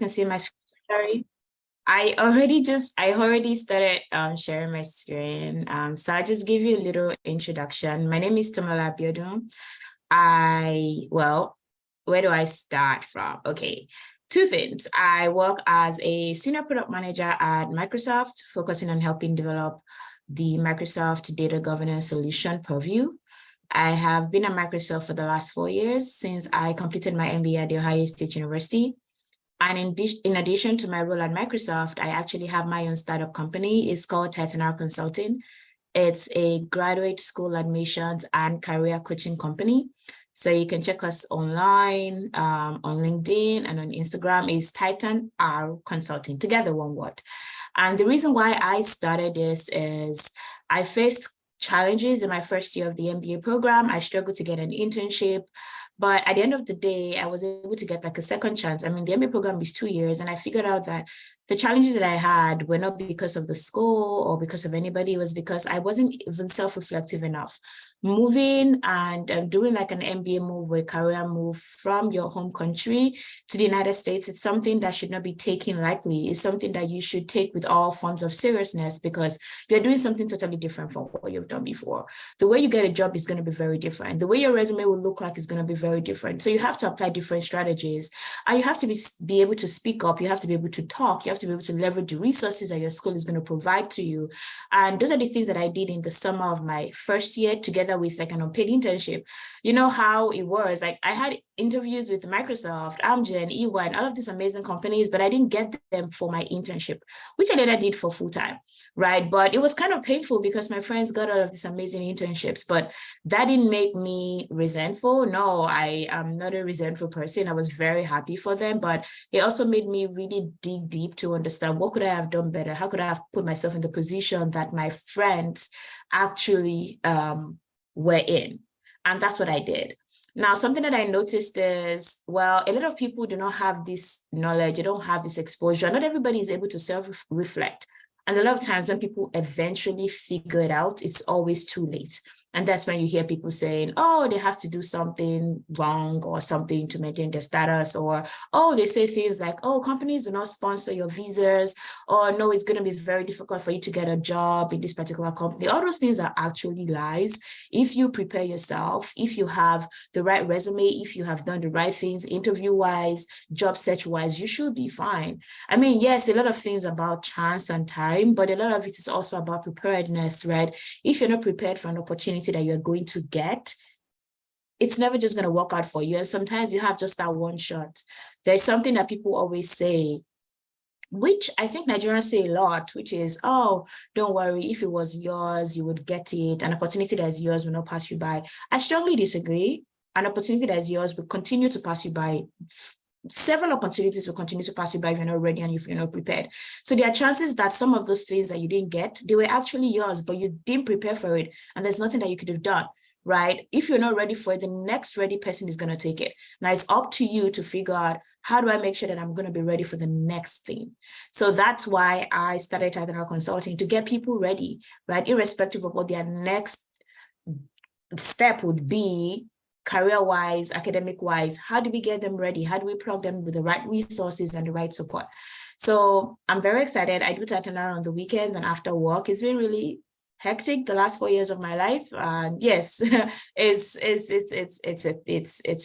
can see my screen. Sorry. I already started sharing my screen. So I'll just give you a little introduction. My name is Tomi Abiodun. Where do I start from? Okay, two things. I work as a senior product manager at Microsoft, focusing on helping develop the Microsoft data governance solution Purview. I have been at Microsoft for the last 4 years since I completed my MBA at The Ohio State University. And in addition to my role at Microsoft, I actually have my own startup company. It's called Titan Consulting. It's a graduate school admissions and career coaching company. So you can check us online, on LinkedIn and on Instagram is Titan R Consulting, together one word. And the reason why I started this is I faced challenges in my first year of the MBA program. I struggled to get an internship, but at the end of the day, I was able to get like a second chance. I mean, the MBA program is 2 years, and I figured out that the challenges that I had were not because of the school or because of anybody. It was because I wasn't even self-reflective enough. Moving and doing like an MBA move or a career move from your home country to the United States, it's something that should not be taken lightly. It's something that you should take with all forms of seriousness because you're doing something totally different from what you've done before. The way you get a job is going to be very different. The way your resume will look like is going to be very different. So you have to apply different strategies, and you have to be able to speak up. You have to be able to talk. You have to be able to leverage the resources that your school is going to provide to you. And those are the things that I did in the summer of my first year, together with like an unpaid internship. You know how it was. Like I had interviews with Microsoft, Amgen, EY, and all of these amazing companies, but I didn't get them for my internship, which I later did for full time, right? But it was kind of painful because my friends got all of these amazing internships, but that didn't make me resentful. No, I am not a resentful person. I was very happy for them, but it also made me really dig deep to understand what could I have done better? How could I have put myself in the position that my friends actually were in? And that's what I did. Now, something that I noticed is, well, a lot of people do not have this knowledge, they don't have this exposure. Not everybody is able to self-reflect. And a lot of times when people eventually figure it out, it's always too late. And that's when you hear people saying, oh, they have to do something wrong or something to maintain their status. Or, oh, they say things like, oh, companies do not sponsor your visas. Or, no, it's going to be very difficult for you to get a job in this particular company. All those things are actually lies. If you prepare yourself, if you have the right resume, if you have done the right things, interview-wise, job search-wise, you should be fine. I mean, yes, a lot of things about chance and time, but a lot of it is also about preparedness, right? If you're not prepared for an opportunity that you're going to get, it's never just going to work out for you. And sometimes you have just that one shot. There's something that people always say, which I think Nigerians say a lot, which is, oh, don't worry, if it was yours, you would get it. An opportunity that is yours will not pass you by. I strongly disagree. An opportunity that is yours will continue to pass you by. Several opportunities will continue to pass you by if you're not ready and if you're not prepared. So there are chances that some of those things that you didn't get, they were actually yours, but you didn't prepare for it. And there's nothing that you could have done, right? If you're not ready for it, the next ready person is going to take it. Now it's up to you to figure out, how do I make sure that I'm going to be ready for the next thing? So that's why I started Titan Consulting, to get people ready, right? Irrespective of what their next step would be, career-wise, academic-wise, how do we get them ready? How do we plug them with the right resources and the right support? So I'm very excited. I do Titan on the weekends and after work. It's been really hectic the last 4 years of my life. And yes, it's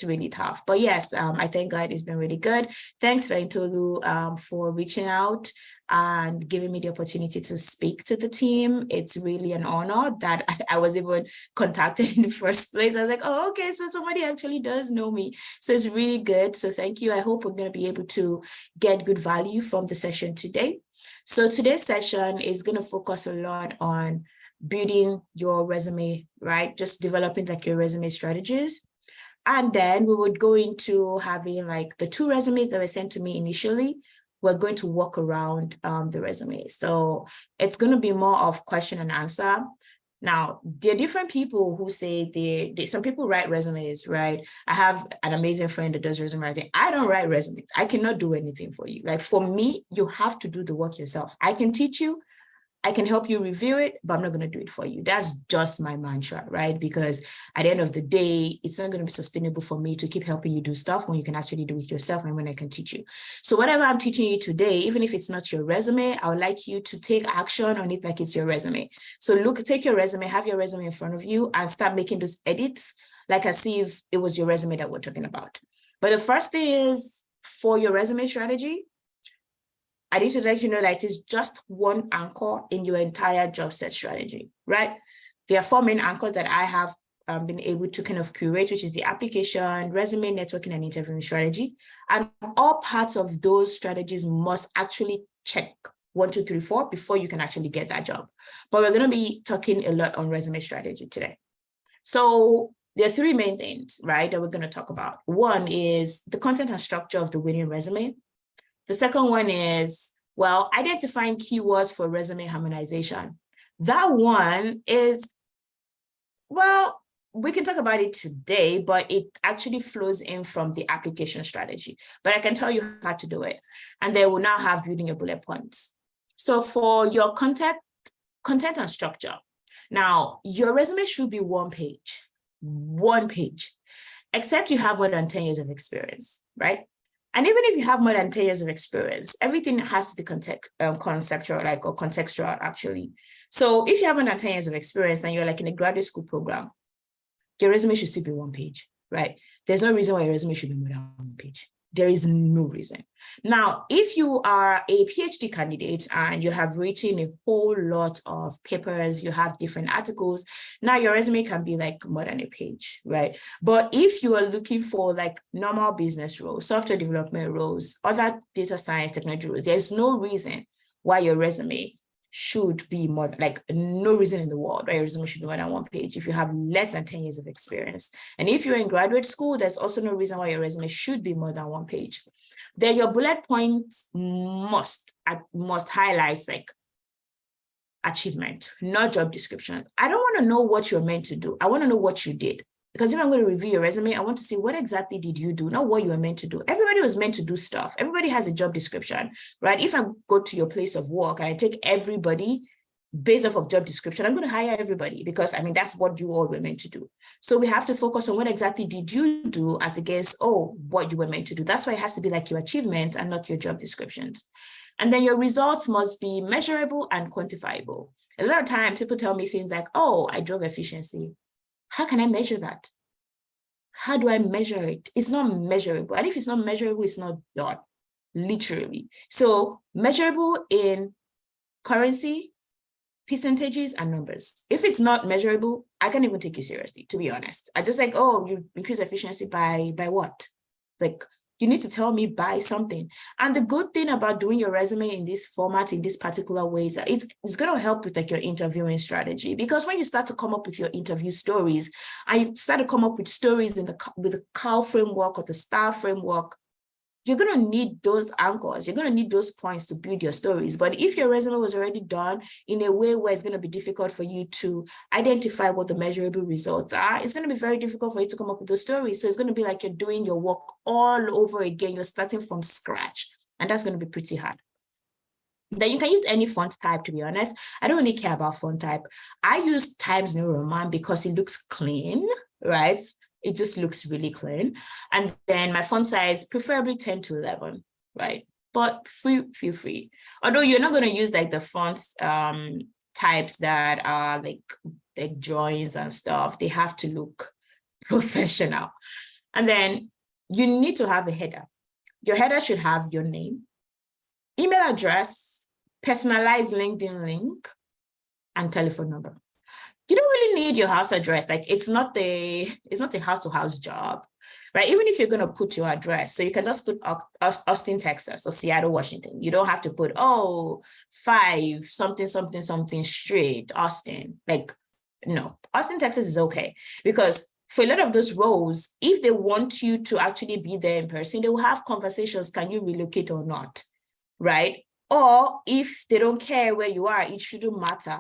really tough. But yes, I thank God it's been really good. Thanks, Tolu, for reaching out and giving me the opportunity to speak to the team. It's really an honor that I was even contacted in the first place. I was like, oh, okay, so somebody actually does know me. So it's really good. So thank you. I hope we're going to be able to get good value from the session today. So today's session is going to focus a lot on building your resume, right? Just developing like your resume strategies. And then we would go into having like the 2 resumes that were sent to me initially. We're going to walk around the resume. So it's going to be more of question and answer. Now, there are different people who say some people write resumes, right? I have an amazing friend that does resume writing. I don't write resumes. I cannot do anything for you. Like for me, you have to do the work yourself. I can teach you. I can help you review it, but I'm not going to do it for you. That's just my mantra, right? Because at the end of the day, it's not going to be sustainable for me to keep helping you do stuff when you can actually do it yourself and when I can teach you. So whatever I'm teaching you today, even if it's not your resume, I would like you to take action on it like it's your resume. So take your resume, have your resume in front of you and start making those edits like as if it was your resume that we're talking about. But the first thing is for your resume strategy, I need to let you know that it is just one anchor in your entire job search strategy, right? There are 4 main anchors that I have been able to kind of curate, which is the application, resume, networking, and interviewing strategy. And all parts of those strategies must actually check 1, 2, 3, 4 before you can actually get that job. But we're going to be talking a lot on resume strategy today. So there are 3 main things, right, that we're going to talk about. One is the content and structure of the winning resume. The second one is, well, identifying keywords for resume harmonization. That one is, well, we can talk about it today, but it actually flows in from the application strategy. But I can tell you how to do it. And then we'll now have building your bullet points. So for your content and structure, now your resume should be 1 page, except you have more than 10 years of experience, right? And even if you have more than 10 years of experience, everything has to be conceptual, like, or contextual, actually. So if you have more than 10 years of experience and you're like in a graduate school program, your resume should still be 1 page, right? There's no reason why your resume should be more than 1 page. There is no reason. Now, if you are a PhD candidate and you have written a whole lot of papers, you have different articles, now your resume can be like more than a page, right? But if you are looking for like normal business roles, software development roles, other data science technology roles, there's no reason why your resume should be more, like no reason in the world why your resume should be more than 1 page if you have less than 10 years of experience. And if you're in graduate school, there's also no reason why your resume should be more than 1 page. Then your bullet points must highlight like achievement, not job description. I don't want to know what you're meant to do. I want to know what you did. Because if I'm going to review your resume, I want to see what exactly did you do, not what you were meant to do. Everybody was meant to do stuff. Everybody has a job description, right? If I go to your place of work and I take everybody based off of job description, I'm going to hire everybody because, I mean, that's what you all were meant to do. So we have to focus on what exactly did you do as against, what you were meant to do. That's why it has to be like your achievements and not your job descriptions. And then your results must be measurable and quantifiable. A lot of times people tell me things like, I drove efficiency. How can I measure that? How do I measure it? It's not measurable. And if it's not measurable, it's not done, literally. So measurable in currency, percentages, and numbers. If it's not measurable, I can't even take you seriously, to be honest. I just like, you increase efficiency by what? Like, you need to tell me by something. And the good thing about doing your resume in this format, in this particular way, is that it's going to help with like your interviewing strategy. Because when you start to come up with your interview stories, and you start to come up with stories with the CAL framework or the STAR framework, you're going to need those anchors. You're going to need those points to build your stories. But if your resume was already done in a way where it's going to be difficult for you to identify what the measurable results are, it's going to be very difficult for you to come up with those stories. So it's going to be like you're doing your work all over again. You're starting from scratch, and that's going to be pretty hard. Then you can use any font type, to be honest. I don't really care about font type. I use Times New Roman because it looks clean, right? It just looks really clean. And then my font size, preferably 10 to 11, right? But feel free. Although you're not going to use like the fonts types that are like drawings and stuff. They have to look professional. And then you need to have a header. Your header should have your name, email address, personalized LinkedIn link, and telephone number. You don't really need your house address. Like it's not a house-to-house job, right? Even if you're going to put your address, so you can just put Austin, Texas or Seattle, Washington. You don't have to put, 5 something street, Austin. Like, no, Austin, Texas is okay. Because for a lot of those roles, if they want you to actually be there in person, they will have conversations, can you relocate or not, right? Or if they don't care where you are, it shouldn't matter.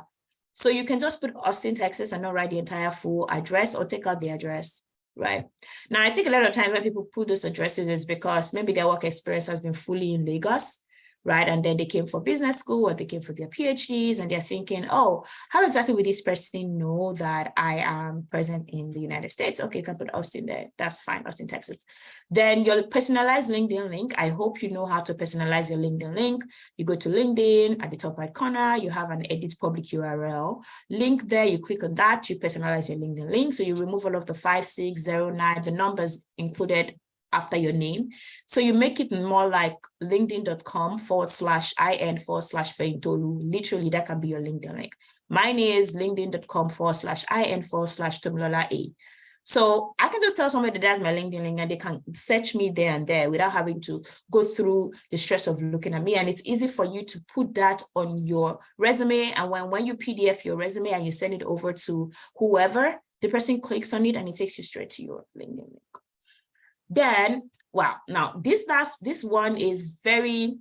So you can just put Austin, Texas and not write the entire full address or take out the address, right? Now, I think a lot of times when people put those addresses is because maybe their work experience has been fully in Lagos, right? And then they came for business school or they came for their PhDs and they're thinking, oh, how exactly will this person know that I am present in the United States? Okay, you can put Austin there. That's fine, Austin, Texas. Then your personalized LinkedIn link. I hope you know how to personalize your LinkedIn link. You go to LinkedIn, at the top right corner, you have an edit public URL link there. You click on that, you personalize your LinkedIn link. So you remove all of the 5609, the numbers included after your name. So you make it more like linkedin.com/in/Feyintolu. Literally, that can be your LinkedIn link. Mine is linkedin.com/in/Tomilola. So I can just tell somebody that's my LinkedIn link and they can search me there and there without having to go through the stress of looking at me. And it's easy for you to put that on your resume. And when you PDF your resume and you send it over to whoever, the person clicks on it and it takes you straight to your LinkedIn link. Then, wow, now this one is very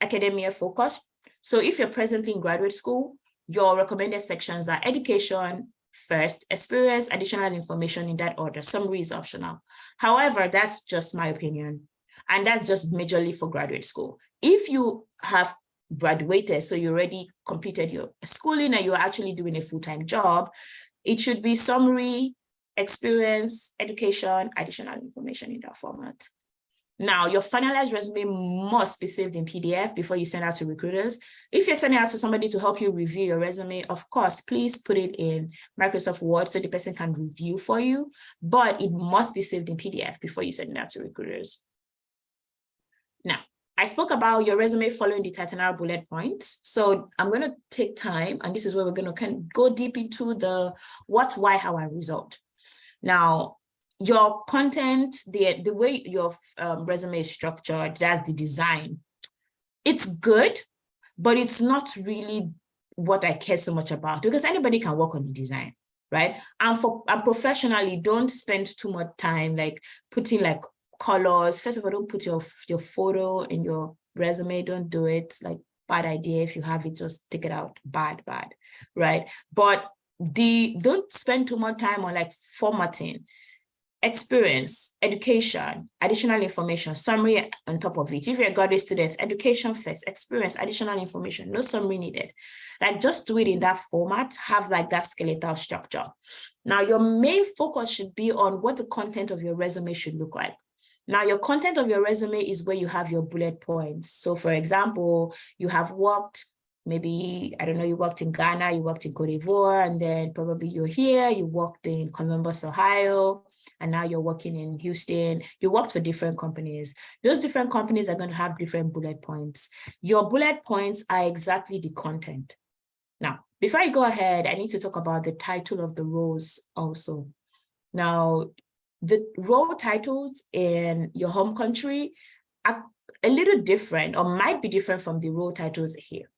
academia focused. So if you're presently in graduate school, your recommended sections are education first, experience, additional information in that order. Summary is optional. However, that's just my opinion. And that's just majorly for graduate school. If you have graduated, so you already completed your schooling and you're actually doing a full-time job, it should be summary, experience, education, additional information in that format. Now, your finalized resume must be saved in PDF before you send out to recruiters. If you're sending out to somebody to help you review your resume, of course, please put it in Microsoft Word so the person can review for you, but it must be saved in PDF before you send it out to recruiters. Now, I spoke about your resume following the itinerary bullet points. So I'm going to take time, and this is where we're going to go deep into the what, why, how, and result. Now, your content, the way your resume is structured, that's the design. It's good, but it's not really what I care so much about because anybody can work on the design, right? And professionally, don't spend too much time like putting like colors. First of all, don't put your photo in your resume. Don't do it. Like, bad idea. If you have it, just take it out. Bad, right? But don't spend too much time on like formatting. Experience, education, additional information, summary on top of it. If you're a graduate student, education first, experience, additional information, no summary needed. Like just do it in that format, have like that skeletal structure. Now your main focus should be on what the content of your resume should look like. Now your content of your resume is where you have your bullet points. So for example, you have worked, maybe, I don't know, you worked in Ghana, you worked in Cote d'Ivoire, and then probably you're here, you worked in Columbus, Ohio, and now you're working in Houston. You worked for different companies. Those different companies are going to have different bullet points. Your bullet points are exactly the content. Now, before I go ahead, I need to talk about the title of the roles also. Now, the role titles in your home country are a little different or might be different from the role titles here.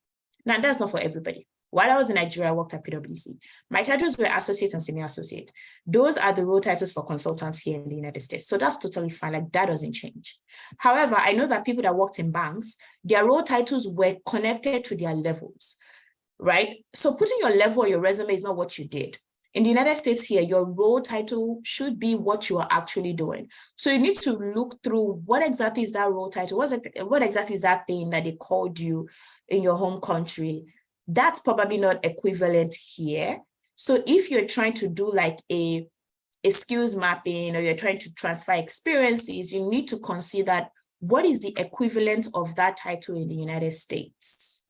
Now, that's not for everybody. While I was in Nigeria, I worked at PwC. My titles were associate and senior associate. Those are the role titles for consultants here in the United States. So that's totally fine. Like that doesn't change. However, I know that people that worked in banks, their role titles were connected to their levels, right? So putting your level on your resume is not what you did. In the United States here, your role title should be what you are actually doing. So you need to look through what exactly is that role title? What exactly is that thing that they called you in your home country? That's probably not equivalent here. So if you're trying to do like a skills mapping or you're trying to transfer experiences, you need to consider what is the equivalent of that title in the United States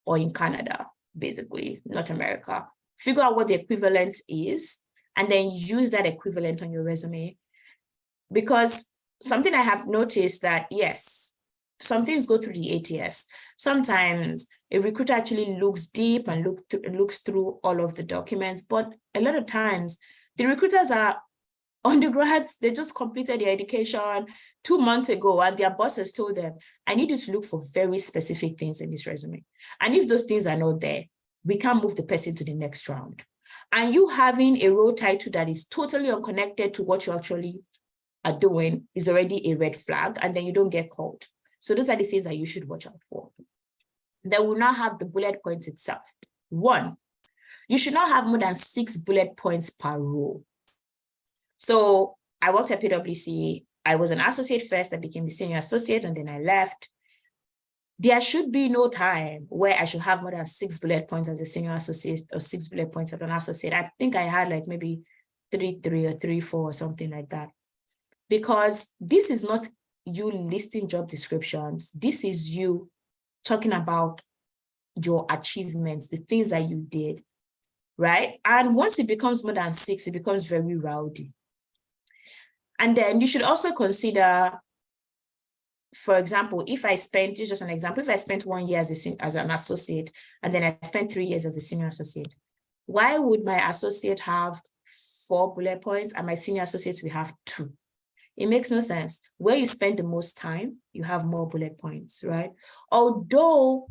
or in Canada, basically, North America. Figure out what the equivalent is and then use that equivalent on your resume. Because something I have noticed that, yes, some things go through the ATS. Sometimes a recruiter actually looks deep and looks through all of the documents, but a lot of times the recruiters are undergrads. They just completed their education 2 months ago and their boss has told them, I need you to look for very specific things in this resume. And if those things are not there, we can't move the person to the next round. And you having a role title that is totally unconnected to what you actually are doing is already a red flag, and then you don't get called. So those are the things that you should watch out for. They will not have the bullet points itself. 1, you should not have more than 6 bullet points per role. So I worked at PwC. I was an associate first. I became a senior associate, and then I left. There should be no time where I should have more than 6 bullet points as a senior associate or 6 bullet points as an associate. I think I had like maybe 3.3 or 3.4 or something like that. Because this is not you listing job descriptions. This is you talking about your achievements, the things that you did, right? And once it becomes more than 6, it becomes very rowdy. And then you should also consider, for example, if I spent, just an example, if I spent 1 year as an associate, and then I spent 3 years as a senior associate, why would my associate have 4 bullet points and my senior associates will have 2? It makes no sense. Where you spend the most time, you have more bullet points, right? Although,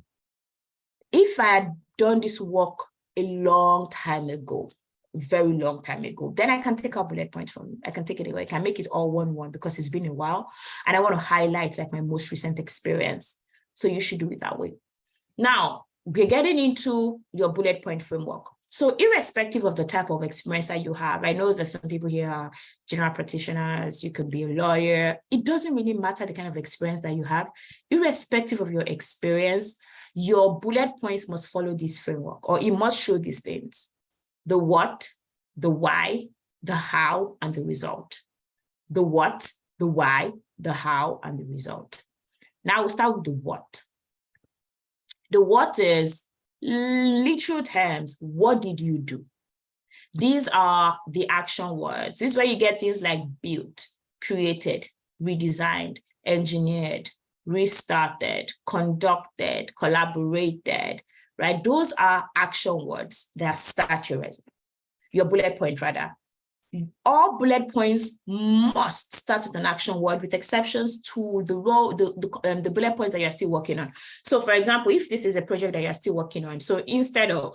if I had done this work a long time ago, very long time ago, then I can take out bullet points from it. I can take it away. I can make it all 1 because it's been a while and I want to highlight like my most recent experience. So you should do it that way. Now, we're getting into your bullet point framework. So irrespective of the type of experience that you have, I know that some people here are general practitioners, you could be a lawyer. It doesn't really matter the kind of experience that you have. Irrespective of your experience, your bullet points must follow this framework, or it must show these things: the what, the why, the how, and the result. The what, the why, the how, and the result. Now we'll start with the what. The what is literal terms. What did you do? These are the action words. This is where you get things like built, created, redesigned, engineered, restarted, conducted, collaborated, right? Those are action words that start your resume, your bullet point rather. All bullet points must start with an action word, with exceptions to the bullet points that you're still working on. So for example, if this is a project that you're still working on, so instead of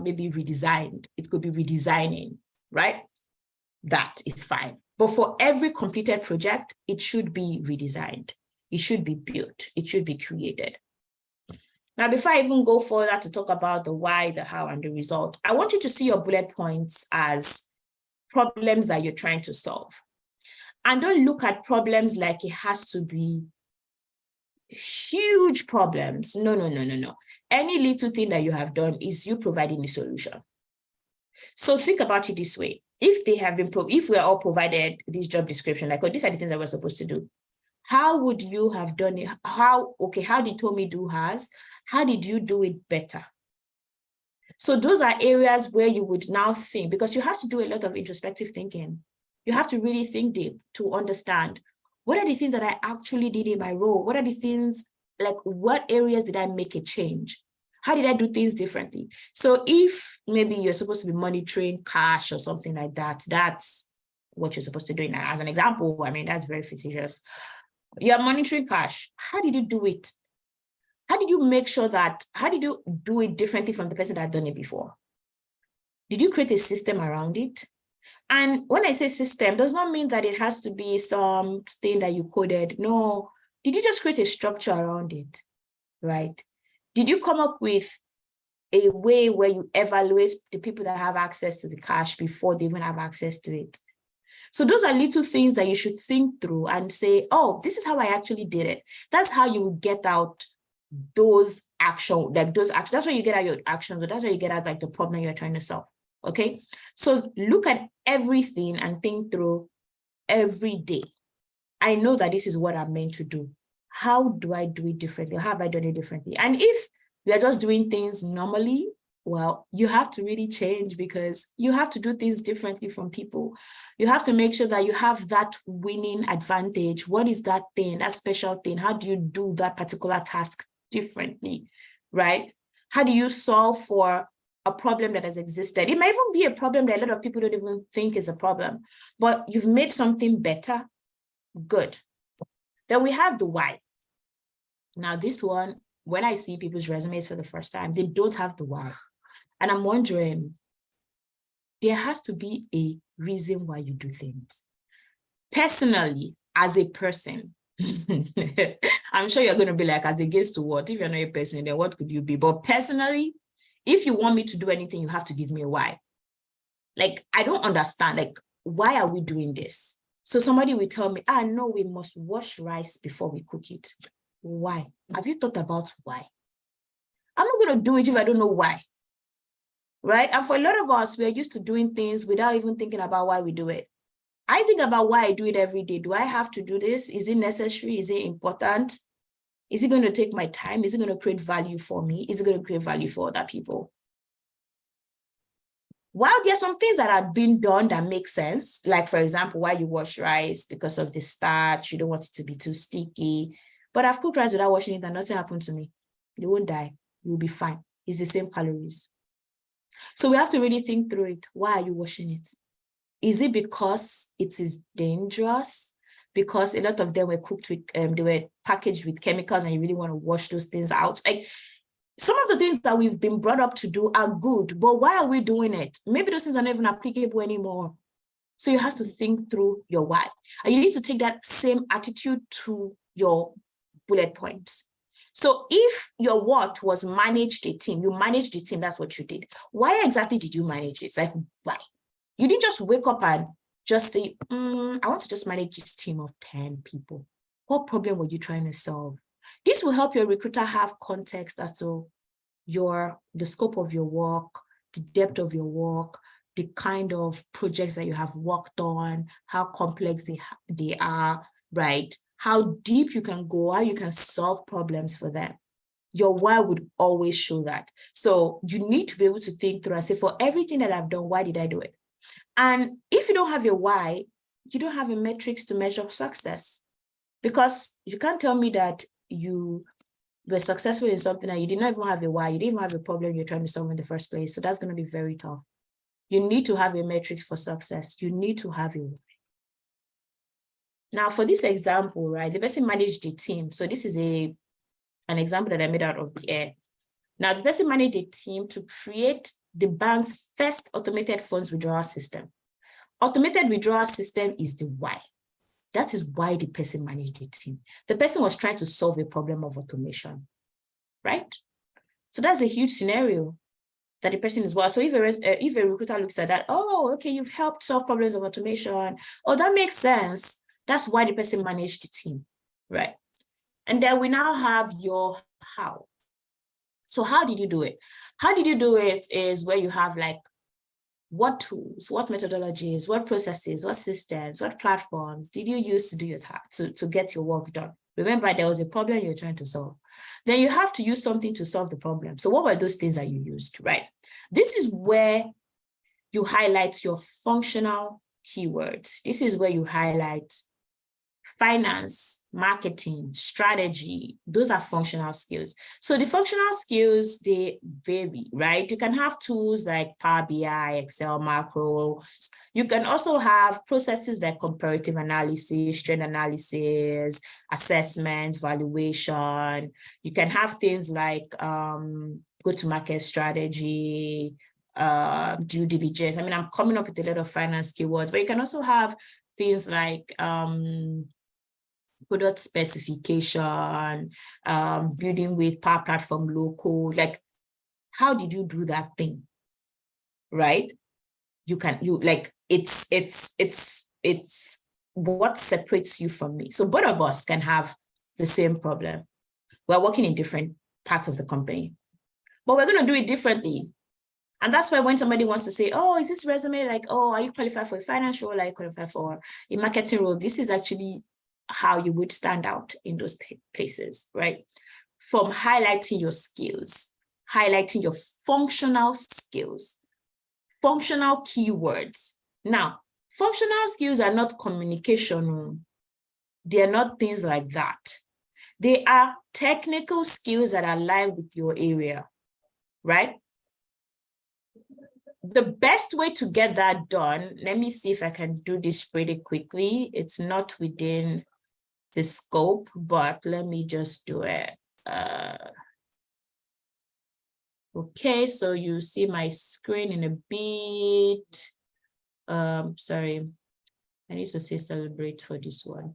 maybe redesigned, it could be redesigning, right? That is fine. But for every completed project, it should be redesigned. It should be built. It should be created. Now, before I even go further to talk about the why, the how, and the result, I want you to see your bullet points as problems that you're trying to solve. And don't look at problems like it has to be huge problems. No. Any little thing that you have done is you providing a solution. So think about it this way. If we're all provided this job description, like, oh, these are the things that we're supposed to do, how would you have done it? How did Tomi do hers? How did you do it better? So those are areas where you would now think, because you have to do a lot of introspective thinking. You have to really think deep to understand, what are the things that I actually did in my role? What are the things, like, what areas did I make a change? How did I do things differently? So if maybe you're supposed to be monitoring cash or something like that, that's what you're supposed to do. Now, as an example, I mean, that's very fictitious. You're monitoring cash. How did you do it? How did you do it differently from the person that had done it before? Did you create a system around it? And when I say system, does not mean that it has to be something that you coded. No. Did you just create a structure around it, right? Did you come up with a way where you evaluate the people that have access to the cash before they even have access to it? So those are little things that you should think through and say, oh, this is how I actually did it. That's how you will get out those actions, that's where you get out your actions, or that's where you get out like the problem you're trying to solve. Okay, so look at everything and think through every day. I know that this is what I'm meant to do. How do I do it differently? How have I done it differently? And if we are just doing things normally, well, you have to really change, because you have to do things differently from people. You have to make sure that you have that winning advantage. What is that thing, that special thing? How do you do that particular task differently, right? How do you solve for a problem that has existed? It might even be a problem that a lot of people don't even think is a problem, but you've made something better. Good. Then we have the why. Now this one, when I see people's resumes for the first time, they don't have the why. And I'm wondering, there has to be a reason why you do things. Personally, as a person, I'm sure you're going to be like, as against to what? If you're not a person, then what could you be? But personally, if you want me to do anything, you have to give me a why. Like, I don't understand, like, why are we doing this? So somebody will tell me, no, we must wash rice before we cook it. Why? Have you thought about why? I'm not going to do it if I don't know why. Right? And for a lot of us, we are used to doing things without even thinking about why we do it. I think about why I do it every day. Do I have to do this? Is it necessary? Is it important? Is it going to take my time? Is it going to create value for me? Is it going to create value for other people? While there are some things that are being done that make sense, like for example, why you wash rice because of the starch, you don't want it to be too sticky. But I've cooked rice without washing it and nothing happened to me. You won't die. You'll be fine. It's the same calories. So we have to really think through it. Why are you washing it? Is it because it is dangerous? Because a lot of them were cooked with, they were packaged with chemicals and you really want to wash those things out? Like, some of the things that we've been brought up to do are good, but why are we doing it? Maybe those things are not even applicable anymore. So you have to think through your why. And you need to take that same attitude to your bullet points. So if your what was manage a team, you managed the team, that's what you did. Why exactly did you manage it? It's like, why? You didn't just wake up and just say, I want to just manage this team of 10 people. What problem were you trying to solve? This will help your recruiter have context as to the scope of your work, the depth of your work, the kind of projects that you have worked on, how complex they are, right? How deep you can go, how you can solve problems for them. Your why would always show that. So you need to be able to think through and say, for everything that I've done, why did I do it? And if you don't have your why, you don't have a metrics to measure success. Because you can't tell me that you were successful in something and you did not even have a why, you didn't even have a problem you're trying to solve in the first place. So that's going to be very tough. You need to have a metric for success. You need to have a why. Now, for this example, right, the person managed the team. So this is an example that I made out of the air. Now, the person managed a team to create the bank's first automated funds withdrawal system. Automated withdrawal system is the why. That is why the person managed the team. The person was trying to solve a problem of automation, right? So that's a huge scenario that the person is well. So if a recruiter looks at that, oh, okay, you've helped solve problems of automation. Oh, that makes sense. That's why the person managed the team, right? And then we now have your how. So how did you do it? How did you do it is where you have like, what tools, what methodologies, what processes, what systems, what platforms did you use to do your task, to get your work done? Remember, there was a problem you're trying to solve. Then you have to use something to solve the problem. So what were those things that you used, right? This is where you highlight your functional keywords. This is where you highlight finance, marketing, strategy. Those are functional skills. So the functional skills, they vary, right? You can have tools like Power BI, Excel, macro. You can also have processes like comparative analysis, trend analysis, assessment, valuation. You can have things like go-to-market strategy, due diligence. I mean, I'm coming up with a lot of finance keywords, but you can also have things like product specification, building with Power Platform local. Like, how did you do that thing, right? It's what separates you from me. So both of us can have the same problem. We're working in different parts of the company, but we're going to do it differently. And that's why when somebody wants to say, oh, is this resume like, oh, are you qualified for a finance role? Are you qualified for a marketing role? This is actually how you would stand out in those places, right? From highlighting your skills, highlighting your functional skills, functional keywords. Now, functional skills are not communication. They are not things like that. They are technical skills that align with your area, right? The best way to get that done, let me see if I can do this pretty quickly. It's not within the scope, but let me just do it. Okay, so you see my screen in a bit. Sorry, I need to say celebrate for this one.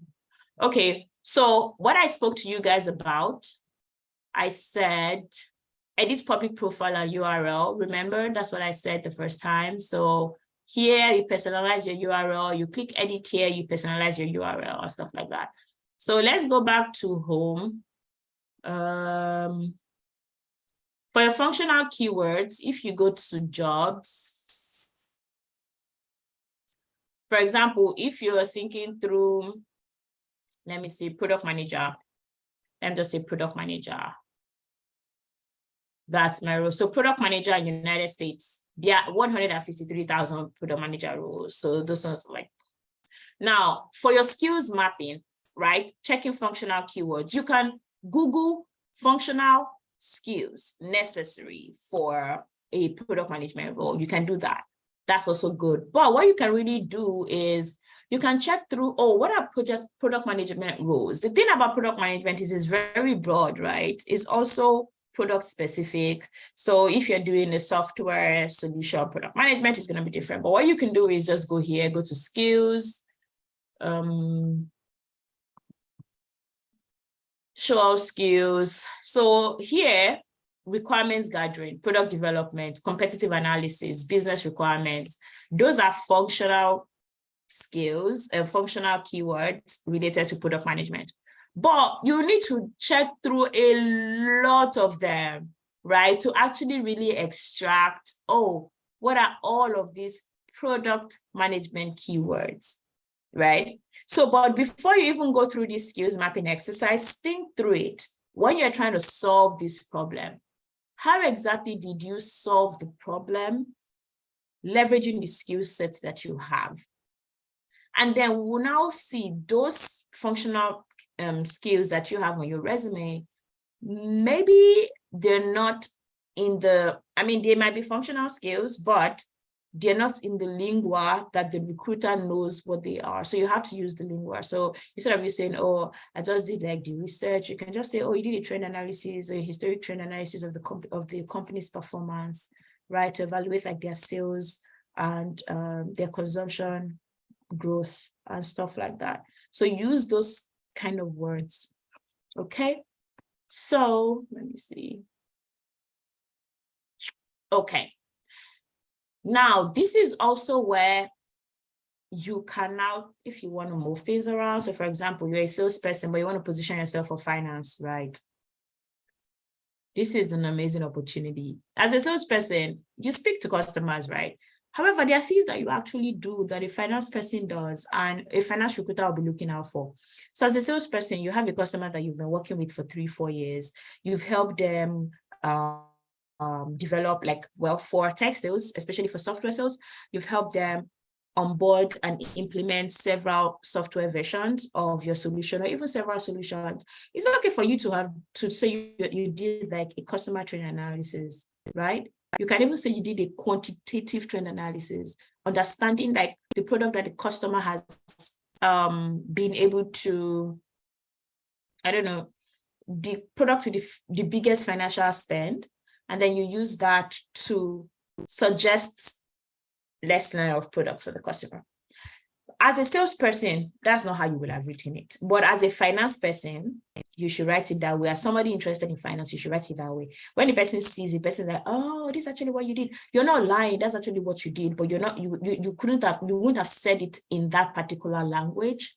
Okay, so what I spoke to you guys about, I said, edit public profile and URL. Remember, that's what I said the first time. So here you personalize your URL, you click edit here, you personalize your URL and stuff like that. So let's go back to home. For your functional keywords, if you go to jobs, for example, if you're thinking through, let me see, product manager, let me just say product manager. That's my role. So product manager in the United States, there are 153,000 product manager roles. So those ones like, now for your skills mapping, right? Checking functional keywords, you can Google functional skills necessary for a product management role. You can do that. That's also good. But what you can really do is you can check through, oh, what are product management roles? The thing about product management is it's very broad, right? It's also product specific. So if you're doing a software solution, product management is going to be different. But what you can do is just go here, go to skills, show all skills. So here, requirements gathering, product development, competitive analysis, business requirements, those are functional skills and functional keywords related to product management. But you need to check through a lot of them, right? To actually really extract, oh, what are all of these product management keywords, right? So, but before you even go through this skills mapping exercise, think through it. When you're trying to solve this problem, how exactly did you solve the problem leveraging the skill sets that you have? And then we'll now see those functional skills that you have on your resume. Maybe they're not in the, I mean, they might be functional skills, but they're not in the lingua that the recruiter knows what they are. So you have to use the lingua. So instead of you saying, oh, I just did like the research, you can just say, oh, you did a trend analysis, a historic trend analysis of the company's performance, right? To evaluate like their sales and their consumption growth and stuff like that. So use those kind of words. Okay. So let me see. Okay. Now, this is also where you can now, if you want to move things around. So for example, you're a salesperson, but you want to position yourself for finance, right? This is an amazing opportunity. As a salesperson, you speak to customers, right? However, there are things that you actually do that a finance person does and a finance recruiter will be looking out for. So as a salesperson, you have a customer that you've been working with for 3-4 years. You've helped them develop, like, well, for tech sales, especially for software sales, you've helped them onboard and implement several software versions of your solution or even several solutions. It's okay for you to say you did like a customer trend analysis, right? You can even say you did a quantitative trend analysis, understanding like the product that the customer has been able to, I don't know, the product with the biggest financial spend, and then you use that to suggest less line of products for the customer. As a salesperson, that's not how you would have written it. But as a finance person, you should write it that way. As somebody interested in finance, you should write it that way. When the person sees it, the person is like, oh, this is actually what you did. You're not lying. That's actually what you did. But you're not, you wouldn't have said it in that particular language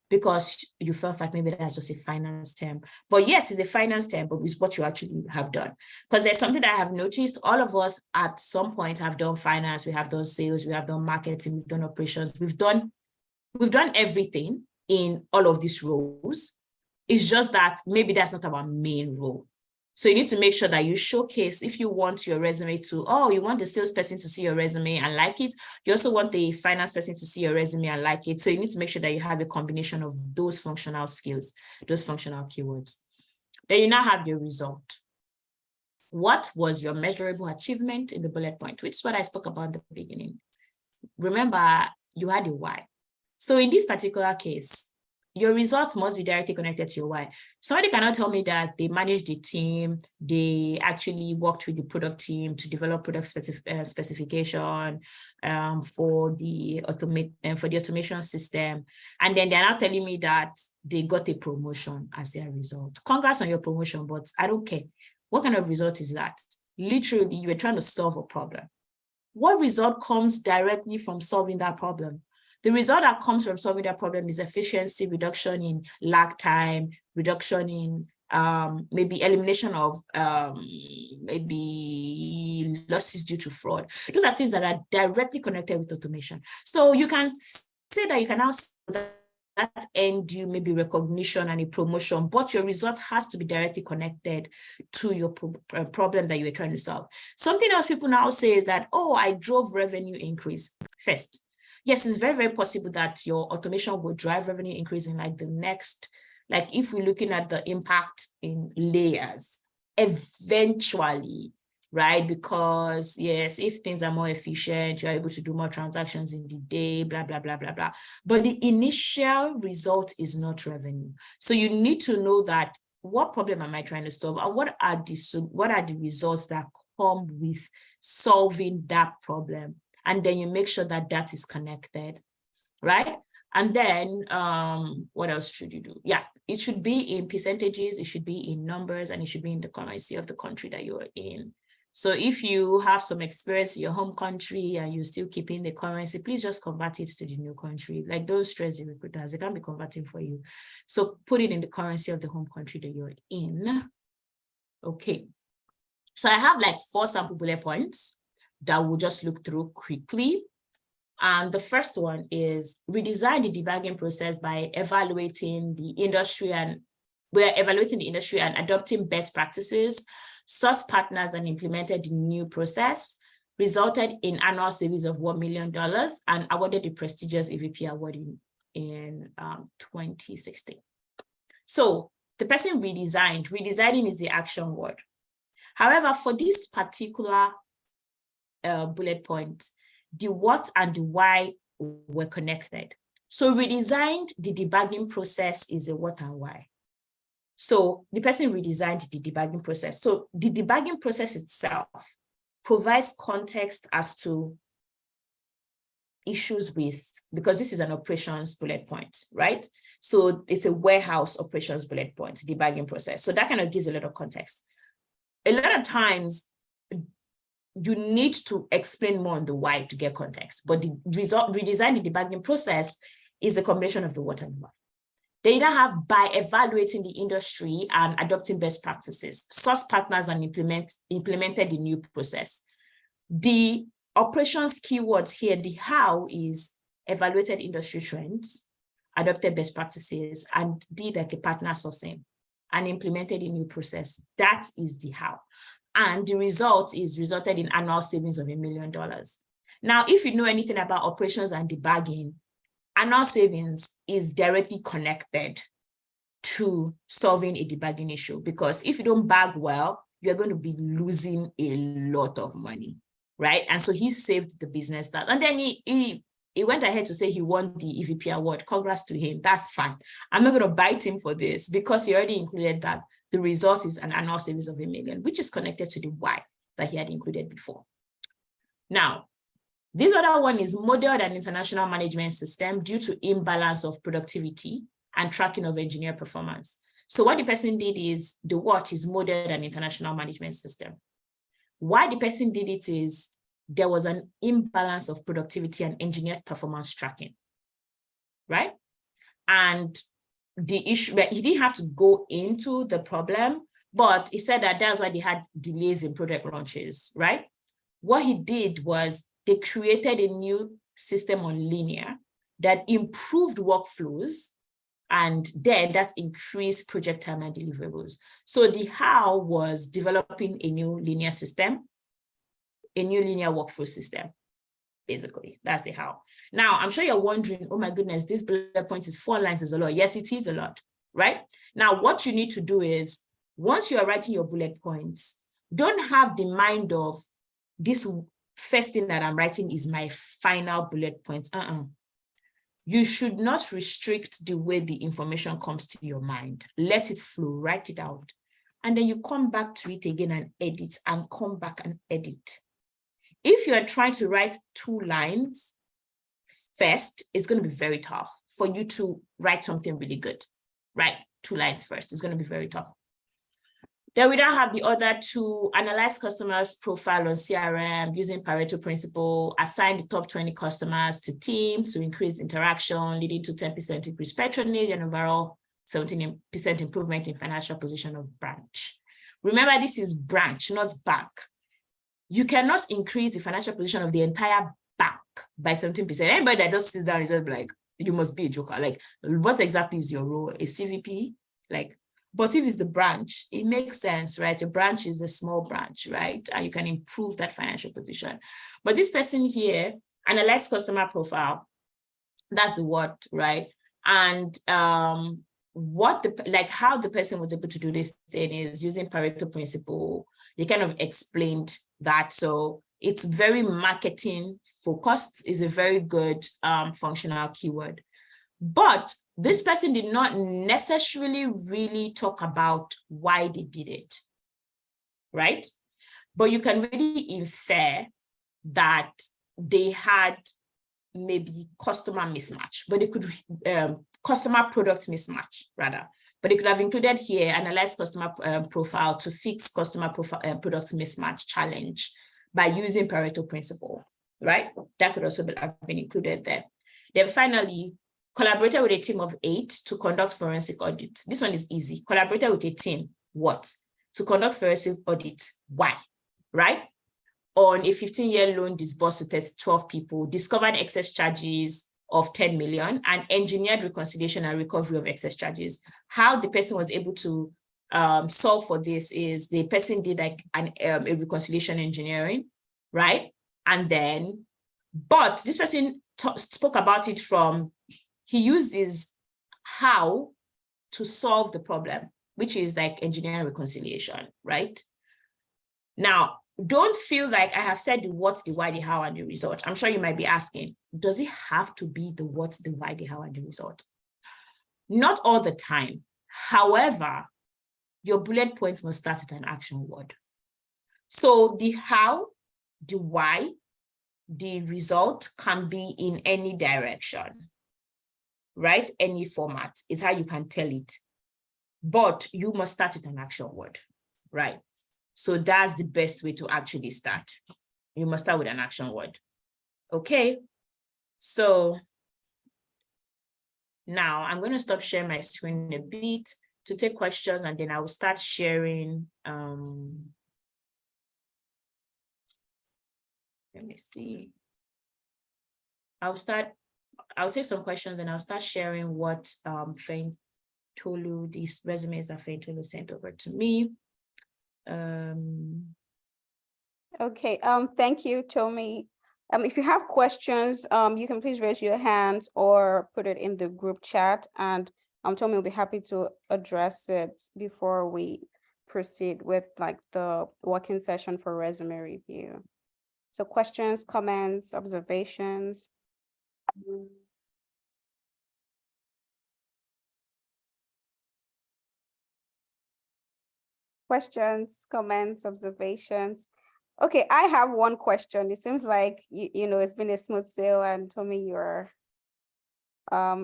because you felt like maybe that's just a finance term. But yes, it's a finance term, but it's what you actually have done. Because there's something that I have noticed, all of us at some point have done finance, we have done sales, we have done marketing, we've done operations, we've done everything in all of these roles. It's just that maybe that's not our main role. So you need to make sure that you showcase, if you want your resume to, oh, you want the salesperson to see your resume and like it. You also want the finance person to see your resume and like it. So you need to make sure that you have a combination of those functional skills, those functional keywords. Then you now have your result. What was your measurable achievement in the bullet point, which is what I spoke about at the beginning. Remember, you had a why. So in this particular case, your results must be directly connected to your why. Somebody cannot tell me that they managed the team, they actually worked with the product team to develop product specification for the automation system, and then they're not telling me that they got a promotion as their result. Congrats on your promotion, but I don't care. What kind of result is that? Literally, you were trying to solve a problem. What result comes directly from solving that problem? The result that comes from solving that problem is efficiency, reduction in lag time, reduction in maybe elimination of maybe losses due to fraud. Those are things that are directly connected with automation. So you can say that you can now that end you maybe recognition and a promotion, but your result has to be directly connected to your problem that you were trying to solve. Something else people now say is that, oh, I drove revenue increase. First, yes, it's very, very possible that your automation will drive revenue increase in like the next, like if we're looking at the impact in layers, eventually, right? Because yes, if things are more efficient, you're able to do more transactions in the day, blah, blah, blah, blah, blah. But the initial result is not revenue. So you need to know that what problem am I trying to solve, and what are the results that come with solving that problem? And then you make sure that that is connected, right? And then what else should you do? Yeah, it should be in percentages, it should be in numbers, and it should be in the currency of the country that you're in. So if you have some experience in your home country and you're still keeping the currency, please just convert it to the new country. Like, don't stress the recruiters, they can't be converting for you. So put it in the currency of the home country that you're in. Okay. So I have like 4 sample bullet points that we'll just look through quickly. And the first one is redesign the debugging process by evaluating the industry, and we're evaluating the industry and adopting best practices, source partners, and implemented the new process, resulted in annual savings of $1 million, and awarded the prestigious EVP award in 2016. So the person redesigning is the action word. However, for this particular bullet point, the what and the why were connected. So redesigned the debugging process is a what and why. So the person redesigned the debugging process. So the debugging process itself provides context as to issues with, because this is an operations bullet point, right? So it's a warehouse operations bullet point, debugging process. So that kind of gives a lot of context. A lot of times, you need to explain more on the why to get context, but the redesign the debugging process is a combination of the what and why. They either have by evaluating the industry and adopting best practices, source partners, and implemented the new process. The operations keywords here, the how is evaluated industry trends, adopted best practices, and did like a partner sourcing and implemented a new process. That is the how. And the result is resulted in annual savings of $1 million. Now, if you know anything about operations and debugging, annual savings is directly connected to solving a debugging issue, because if you don't bag well, you're going to be losing a lot of money, right? And so he saved the business that, and then he went ahead to say he won the EVP award. Congrats to him. That's fine. I'm not going to bite him for this because he already included that. The result is an annual savings of $1 million, which is connected to the why that he had included before. Now, this other one is modeled an international management system due to imbalance of productivity and tracking of engineer performance. So what the person did is, the what is modeled an international management system. Why the person did it is there was an imbalance of productivity and engineer performance tracking, right? And the issue, but he didn't have to go into the problem, but he said that that's why they had delays in product launches, right? What he did was they created a new system on linear that improved workflows, and then that's increased project time and deliverables. So the how was developing a new linear system, a new linear workflow system. Basically, that's the how. Now, I'm sure you're wondering, oh my goodness, this bullet point is 4 lines is a lot. Yes, it is a lot, right? Now, what you need to do is, once you are writing your bullet points, don't have the mind of this first thing that I'm writing is my final bullet points. You should not restrict the way the information comes to your mind. Let it flow, write it out. And then you come back to it again and edit, and come back and edit. If you are trying to write 2 lines first, it's going to be very tough for you to write something really good, right? 2 lines first, it's going to be very tough. Then we don't have the other 2, analyze customers' profile on CRM using Pareto principle, assign the top 20 customers to teams to increase interaction, leading to 10% increased patronage and overall 17% improvement in financial position of branch. Remember, this is branch, not bank. You cannot increase the financial position of the entire bank by 17%. Anybody that just sits down is just like, you must be a joker. Like, what exactly is your role? A CVP? Like, but if it's the branch, it makes sense, right? A branch is a small branch, right? And you can improve that financial position. But this person here, analyze customer profile, that's the word, right? And how the person was able to do this thing is using Pareto principle. They kind of explained that. So it's very marketing focused, is a very good functional keyword. But this person did not necessarily really talk about why they did it, right? But you can really infer that they had maybe customer mismatch, but they could, customer product mismatch rather, but they could have included here, analyze customer profile to fix customer profile product mismatch challenge by using Pareto principle, right? That could also have been included there. Then finally, collaborated with a team of 8 to conduct forensic audit. This one is easy. Collaborated with a team, what? To conduct forensic audit, why, right? On a 15-year loan disbursed to 12 people, discovered excess charges of 10 million and engineered reconciliation and recovery of excess charges. How the person was able to solve for this is the person did like a reconciliation engineering, right? And then, but this person spoke about it from, he used this how to solve the problem, which is like engineering reconciliation, right? Now, don't feel like I have said the what, the why, the how, and the result. I'm sure you might be asking, does it have to be the what, the why, the how, and the result? Not all the time. However, your bullet points must start with an action word. So the how, the why, the result can be in any direction, right? Any format is how you can tell it. But you must start with an action word, right? So that's the best way to actually start. You must start with an action word. Okay. So now I'm going to stop sharing my screen a bit to take questions, and then I will start sharing. Let me see. I'll take some questions and I'll start sharing what Fentolu, these resumes that Fentolu sent over to me. Okay, thank you, Tomi. If you have questions, you can please raise your hands or put it in the group chat, and Tomi will be happy to address it before we proceed with like the working session for resume review. So questions, comments, observations. Questions, comments, observations. Okay, I have one question. It seems like, you know, it's been a smooth sail, and Tomi, you're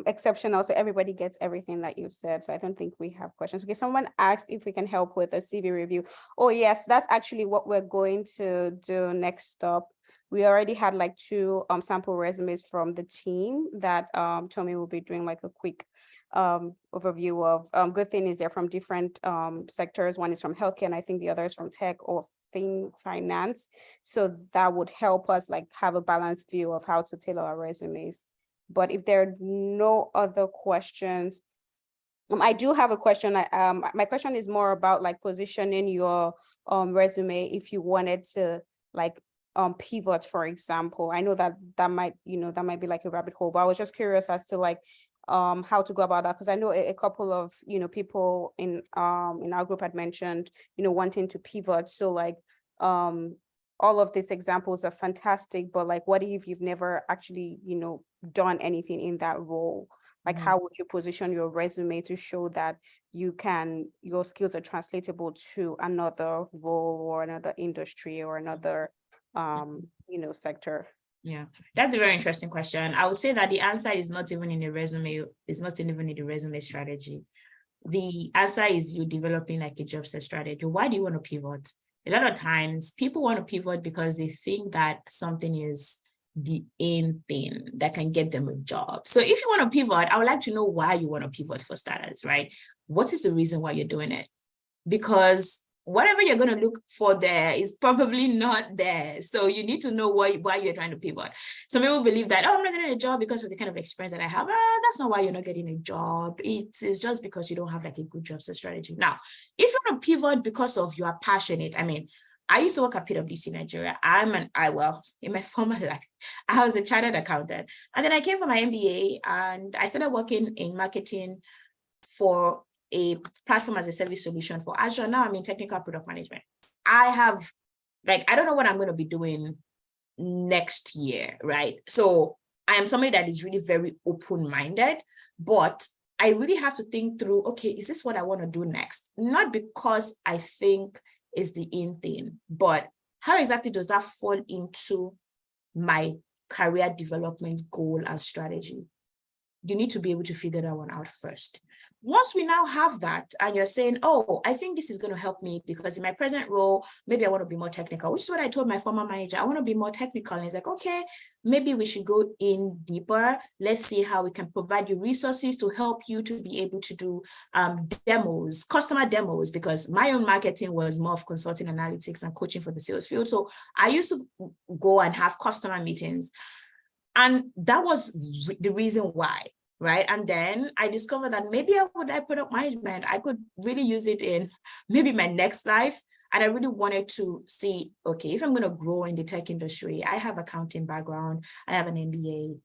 exceptional. So everybody gets everything that you've said. So I don't think we have questions. Okay, someone asked if we can help with a CV review. Oh yes, that's actually what we're going to do next stop. We already had like 2 sample resumes from the team that Tomi will be doing like a quick overview of. Good thing is they're from different sectors. One is from healthcare, and I think the other is from tech or finance. So that would help us like have a balanced view of how to tailor our resumes. But if there are no other questions, I do have a question. My question is more about like positioning your resume if you wanted to like pivot, for example. I know that might be like a rabbit hole, but I was just curious as to like how to go about that, because I know a couple of people in our group had mentioned wanting to pivot. So like all of these examples are fantastic, but like what if you've never actually done anything in that role? Like how would you position your resume to show that your skills are translatable to another role or another industry or another sector? Yeah, that's a very interesting question. I would say that the answer is not even in the resume, it's not even in the resume strategy. The answer is you developing like a job search strategy. Why do you want to pivot? A lot of times people want to pivot because they think that something is the in thing that can get them a job. So if you want to pivot, I would like to know why you want to pivot for starters, right? What is the reason why you're doing it? Because whatever you're going to look for there is probably not there. So you need to know why you're trying to pivot. Some people believe that, oh, I'm not getting a job because of the kind of experience that I have. That's not why you're not getting a job. It's just because you don't have like a good job strategy. Now, if you want to pivot because of you are passionate, I mean, I used to work at PwC Nigeria. In my former life, I was a chartered accountant. And then I came for my MBA and I started working in marketing for a platform as a service solution for Azure. Now I'm in technical product management. I don't know what I'm going to be doing next year, right? So I am somebody that is really very open-minded, but I really have to think through, okay, is this what I want to do next? Not because I think is the in thing, but how exactly does that fall into my career development goal and strategy? You need to be able to figure that one out first. Once we now have that, and you're saying, oh, I think this is going to help me because in my present role, maybe I want to be more technical, which is what I told my former manager. I want to be more technical. And he's like, okay, maybe we should go in deeper. Let's see how we can provide you resources to help you to be able to do demos, customer demos, because my own marketing was more of consulting analytics and coaching for the sales field. So I used to go and have customer meetings. And that was the reason why, right? And then I discovered that maybe I product management, I could really use it in maybe my next life. And I really wanted to see, okay, if I'm going to grow in the tech industry, I have accounting background, I have an MBA.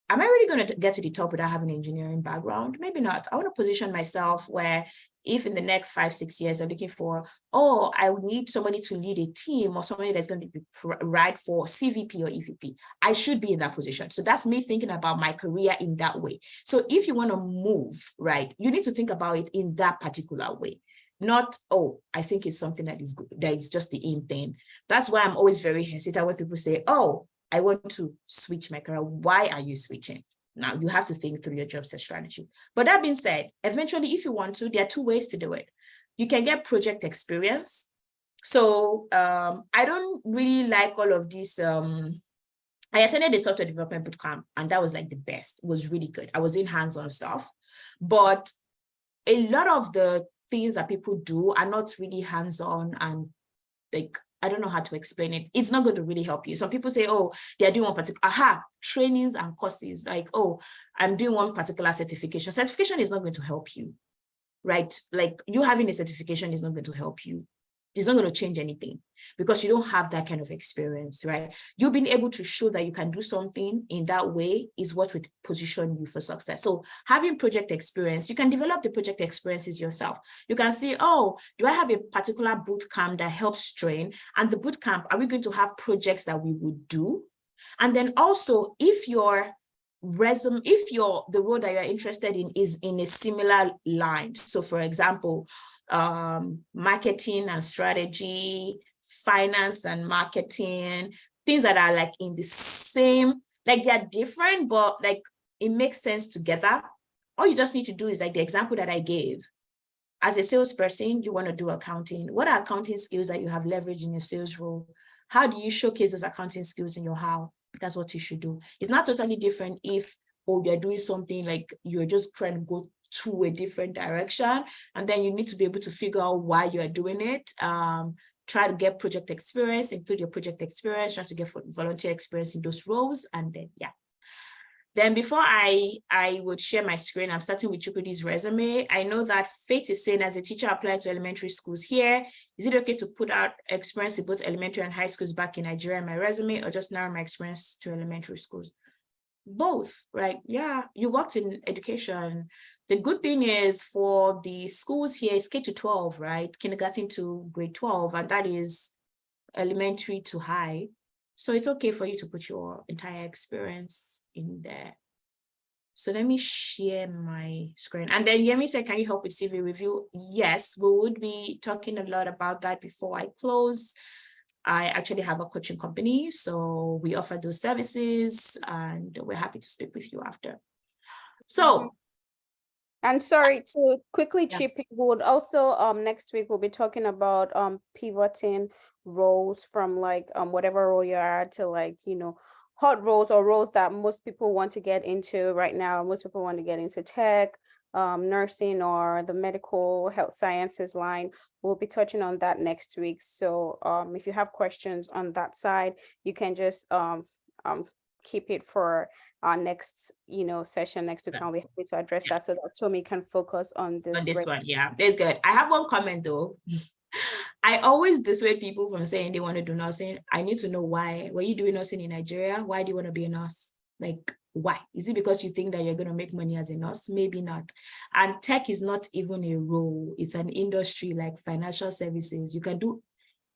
Am I really going to get to the top without having an engineering background? Maybe not. I want to position myself where if in the next 5-6 years I'm looking for, oh, I would need somebody to lead a team or somebody that's going to be right for CVP or EVP, I should be in that position. So that's me thinking about my career in that way. So if you want to move, right, you need to think about it in that particular way. Not, oh, I think it's something that is good, that is just the in thing. That's why I'm always very hesitant when people say, oh, I want to switch my career. Why are you switching? Now you have to think through your job set strategy. But that being said, eventually, if you want to, there are two ways to do it. You can get project experience. So I don't really like all of this. I attended the software development bootcamp, and that was like the best. It was really good. I was doing hands-on stuff, but a lot of the things that people do are not really hands-on, and like, I don't know how to explain it. It's not going to really help you. Some people say, oh, they're doing one particular, trainings and courses. Like, oh, I'm doing one particular certification. Certification is not going to help you, right? Like you having a certification is not going to help you. It's not going to change anything because you don't have that kind of experience, right? You being able to show that you can do something in that way is what would position you for success. So having project experience, you can develop the project experiences yourself. You can see, oh, do I have a particular boot camp that helps train? And the boot camp, are we going to have projects that we would do? And then also, if your resume, if the role that you're interested in is in a similar line. So for example, marketing and strategy, finance and marketing, things that are like in the same, like they're different, but like it makes sense together. All you just need to do is like the example that I gave. As a salesperson, you want to do accounting. What are accounting skills that you have leveraged in your sales role? How do you showcase those accounting skills in your how? That's what you should do. It's not totally different if, oh, you're doing something like you're just trying to go to a different direction, and then you need to be able to figure out why you're doing it. Try to get project experience, include your project experience, try to get volunteer experience in those roles, and then yeah. Then before I would share my screen, I'm starting with Chukwudi's resume. I know that Faith is saying, as a teacher applied to elementary schools here, is it okay to put out experience in both elementary and high schools back in Nigeria in my resume, or just narrow my experience to elementary schools? Both, right? Yeah, you worked in education. The good thing is for the schools here is K to 12, right? Kindergarten to grade 12, and that is elementary to high. So it's okay for you to put your entire experience in there. So let me share my screen. And then Yemi said, can you help with CV review? Yes, we would be talking a lot about that before I close. I actually have a coaching company, so we offer those services, and we're happy to speak with you after. So, and sorry to quickly chip in, we would also next week we'll be talking about pivoting roles from like whatever role you are to, like, you know, hot roles or roles that most people want to get into right now. Most people want to get into tech, nursing, or the medical health sciences line. We'll be touching on that next week. So if you have questions on that side, you can just keep it for our next, session next week, and we're happy to address that so that Tomi can focus on this. On this one, yeah, that's good. I have one comment though. I always dissuade people from saying they want to do nursing. I need to know why. Were you doing nursing in Nigeria? Why do you want to be a nurse? Like, why? Is it because you think that you're going to make money as a nurse? Maybe not. And tech is not even a role. It's an industry like financial services. You can do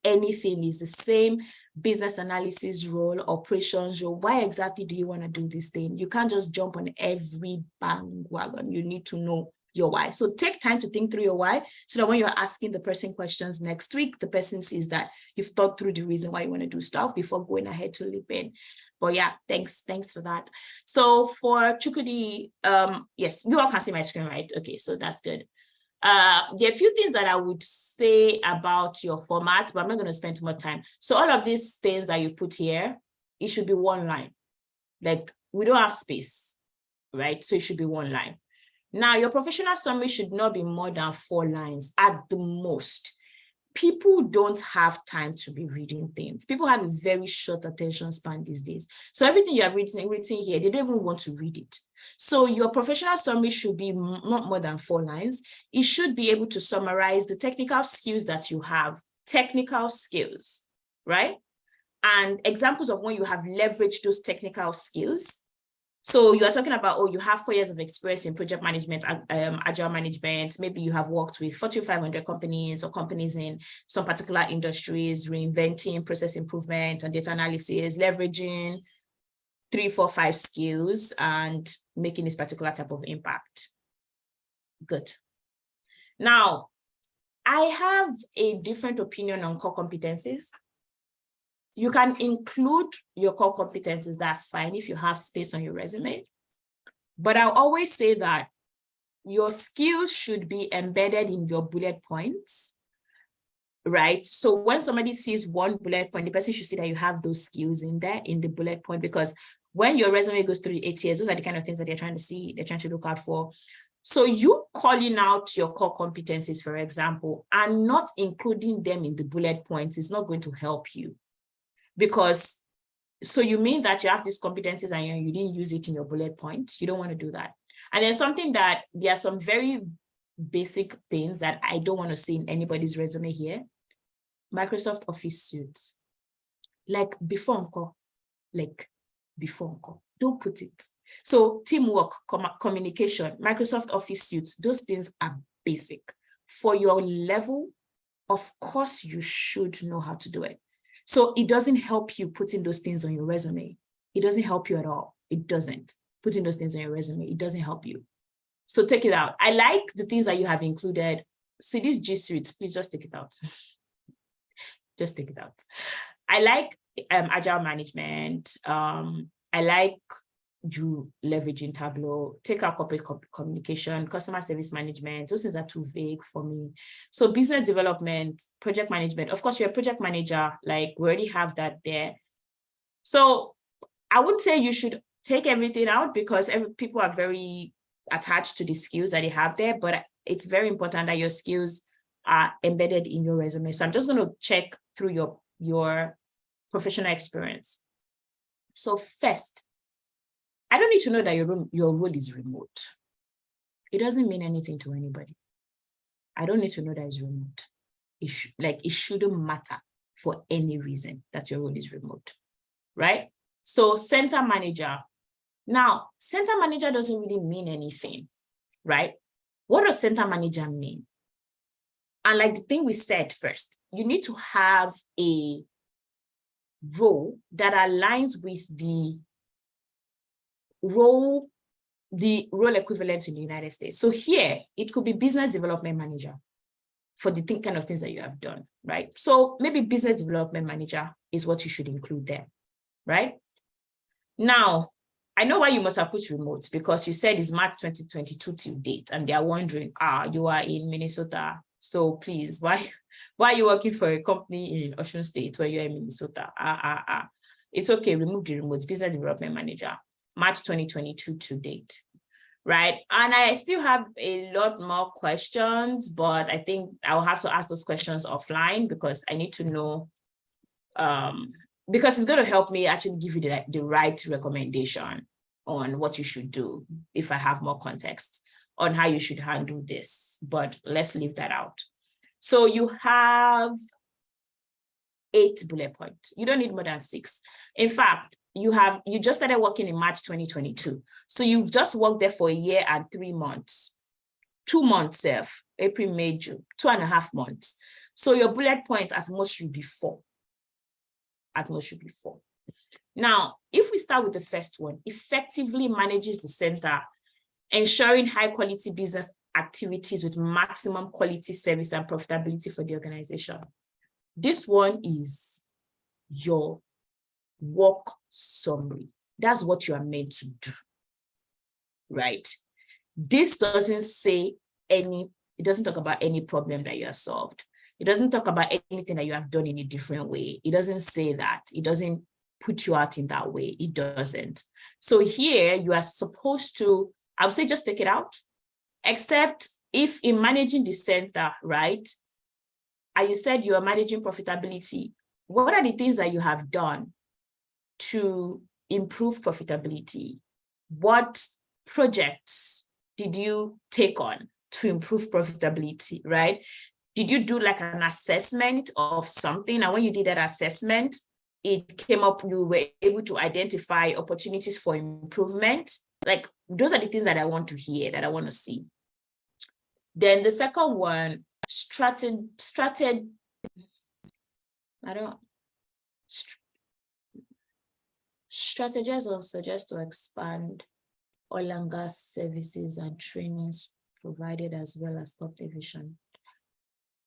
anything. It's the same business analysis role, operations role. Why exactly do you want to do this thing? You can't just jump on every bandwagon. You need to know your why. So take time to think through your why, so that when you're asking the person questions next week, the person sees that you've thought through the reason why you want to do stuff before going ahead to leap in. But yeah, thanks for that. So for Chukwudi, yes, you all can see my screen, right? Okay, so that's good. There are a few things that I would say about your format, but I'm not going to spend too much time. So all of these things that you put here, it should be one line. Like, we don't have space, right? So it should be one line. Now, your professional summary should not be more than 4 lines at the most. People don't have time to be reading things. People have a very short attention span these days. So everything you are written here, they don't even want to read it. So your professional summary should be not more than 4 lines. It should be able to summarize the technical skills that you have, technical skills, right? And examples of when you have leveraged those technical skills. So you are talking about, oh, you have 4 years of experience in project management, agile management. Maybe you have worked with Fortune 500 companies or companies in some particular industries, reinventing process improvement and data analysis, leveraging 3, 4, 5 skills and making this particular type of impact. Good. Now, I have a different opinion on core competencies. You can include your core competencies, that's fine if you have space on your resume. But I'll always say that your skills should be embedded in your bullet points, right? So when somebody sees one bullet point, the person should see that you have those skills in there in the bullet point, because when your resume goes through 8 years, those are the kind of things that they're trying to see, they're trying to look out for. So you calling out your core competencies, for example, and not including them in the bullet points is not going to help you. Because, so you mean that you have these competencies and you didn't use it in your bullet point. You don't want to do that. And there's something that, there are some very basic things that I don't want to see in anybody's resume here. Microsoft Office suites. Like before, don't put it. So teamwork, communication, Microsoft Office suites, those things are basic. For your level, of course, you should know how to do it. So it doesn't help you putting those things on your resume. It doesn't help you at all. It doesn't. Putting those things on your resume, it doesn't help you. So take it out. I like the things that you have included. See these G Suites, please just take it out. Just take it out. I like agile management. I like you leveraging Tableau, take out corporate communication, customer service management. Those things are too vague for me. So business development, project management. Of course, you're a project manager, like we already have that there. So I would say you should take everything out, because people are very attached to the skills that they have there, but it's very important that your skills are embedded in your resume. So I'm just going to check through your professional experience. So first, I don't need to know that your role is remote. It doesn't mean anything to anybody. I don't need to know that it's remote. It shouldn't matter for any reason that your role is remote, right? So center manager. Now, center manager doesn't really mean anything, right? What does center manager mean? And like the thing we said first, you need to have a role that aligns with the role equivalent in the United States. So here, it could be business development manager for the kind of things that you have done, right? So maybe business development manager is what you should include there, right? Now, I know why you must have put remote, because you said it's March 2022 till date, and they are wondering, you are in Minnesota, so please, why are you working for a company in Ocean State where you're in Minnesota? It's okay, remove the remote, business development manager, March 2022 to date, right? And I still have a lot more questions, but I think I'll have to ask those questions offline because I need to know, because it's going to help me actually give you the right recommendation on what you should do if I have more context on how you should handle this, but let's leave that out. So you have 8 bullet points. You don't need more than 6. In fact, you just started working in March 2022. So you've just worked there for a year and 3 months, 2 months, April, May, June, 2.5 months. So your bullet points at most should be 4. At most should be 4. Now, if we start with the first one, effectively manages the center, ensuring high quality business activities with maximum quality service and profitability for the organization. This one is your work summary. That's what you are meant to do, right? This doesn't say it doesn't talk about any problem that you have solved. It doesn't talk about anything that you have done in a different way. It doesn't say that. It doesn't put you out in that way. It doesn't. So here you are supposed to, I would say just take it out, except if in managing the center, right? And you said you are managing profitability. What are the things that you have done to improve profitability? What projects did you take on to improve profitability, right? Did you do like an assessment of something? And when you did that assessment, it came up, you were able to identify opportunities for improvement. Like those are the things that I want to hear, that I want to see. Then the second one, strategize or suggest to expand oil and gas services and trainings provided as well as top division.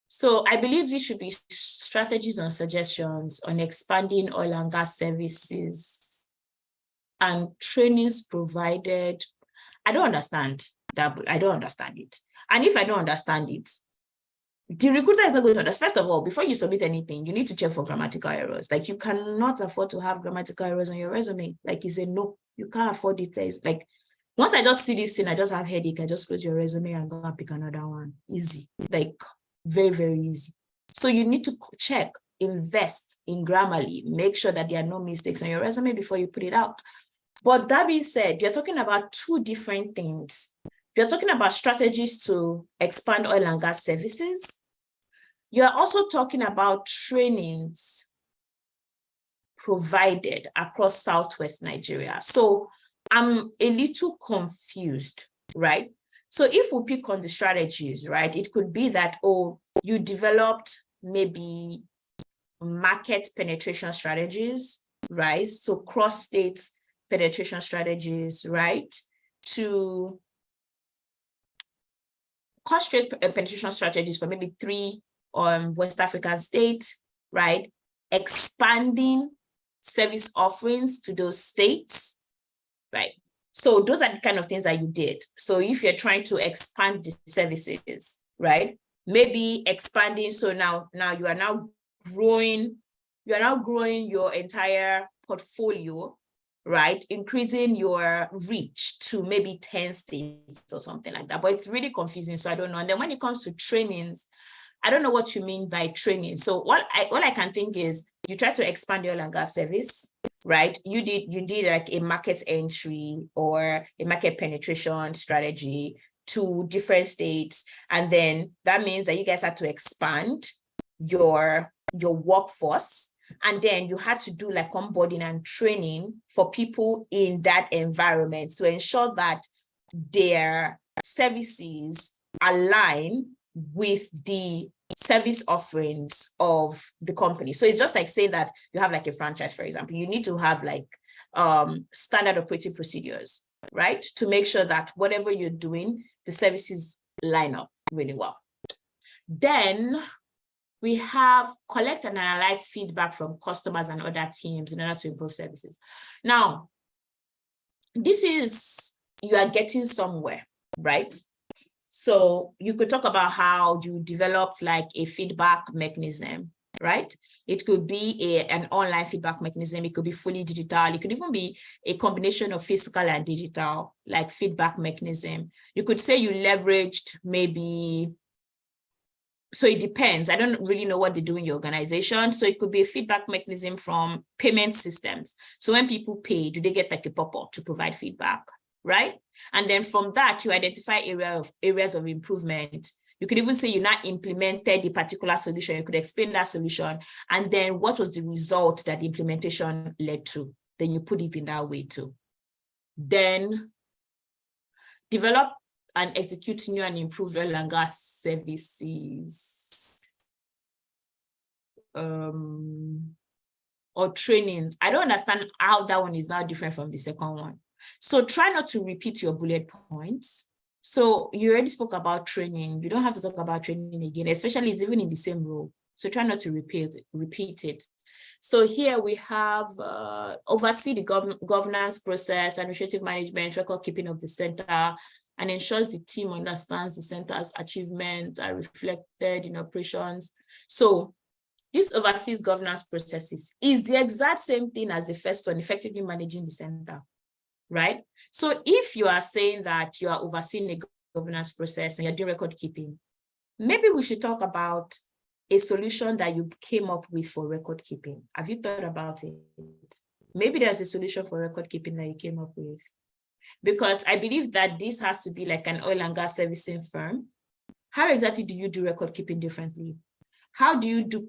So I believe this should be strategies and suggestions on expanding oil and gas services and trainings provided. I don't understand that. I don't understand it. And if I don't understand it, the recruiter is not going to understand. First of all, before you submit anything, you need to check for grammatical errors. Like you cannot afford to have grammatical errors on your resume. Like it's a no, you can't afford it. It's like, once I just see this thing, I just have headache. I just close your resume and go and pick another one. Easy, like very, very easy. So you need to check, invest in Grammarly, make sure that there are no mistakes on your resume before you put it out. But that being said, you're talking about 2 different things. You're talking about strategies to expand oil and gas services. You're also talking about trainings provided across Southwest Nigeria. So I'm a little confused, right? So if we pick on the strategies, right, it could be that, oh, you developed maybe market penetration strategies, right? So cross-state penetration strategies, right? To cross-state penetration strategies for maybe 3 West African states, right? Expanding service offerings to those states, right? So those are the kind of things that you did. So if you're trying to expand the services, right? Maybe expanding, so now you are now growing your entire portfolio, right? Increasing your reach to maybe 10 states or something like that. But it's really confusing, so I don't know. And then when it comes to trainings, I don't know what you mean by training. So what I can think is you try to expand your oil and gas service, right? You did like a market entry or a market penetration strategy to different states. And then that means that you guys had to expand your workforce. And then you had to do like onboarding and training for people in that environment to ensure that their services align with the service offerings of the company. So it's just like saying that you have like a franchise, for example, you need to have like standard operating procedures, right? To make sure that whatever you're doing, the services line up really well. Then we have collect and analyze feedback from customers and other teams in order to improve services. Now, this is, you are getting somewhere, right? So you could talk about how you developed like a feedback mechanism, right? It could be an online feedback mechanism. It could be fully digital. It could even be a combination of physical and digital, like feedback mechanism. You could say you leveraged maybe, so it depends. I don't really know what they do in your organization. So it could be a feedback mechanism from payment systems. So when people pay, do they get like a pop-up to provide feedback, right? And then from that, you identify areas of improvement. You could even say you now implemented a particular solution. You could explain that solution. And then what was the result that the implementation led to? Then you put it in that way too. Then develop and execute new and improved oil and gas services. Or training. I don't understand how that one is now different from the second one. So try not to repeat your bullet points. So you already spoke about training. You don't have to talk about training again, especially it's even in the same role. So try not to repeat it. So here we have oversee the governance process, administrative management, record keeping of the center, and ensures the team understands the center's achievements are reflected in operations. So this oversees governance processes is the exact same thing as the first one, effectively managing the center, right? So if you are saying that you are overseeing a governance process and you're doing record keeping, maybe we should talk about a solution that you came up with for record keeping. Have you thought about it? Maybe there's a solution for record keeping that you came up with. Because I believe that this has to be like an oil and gas servicing firm. How exactly do you do record keeping differently? How do you do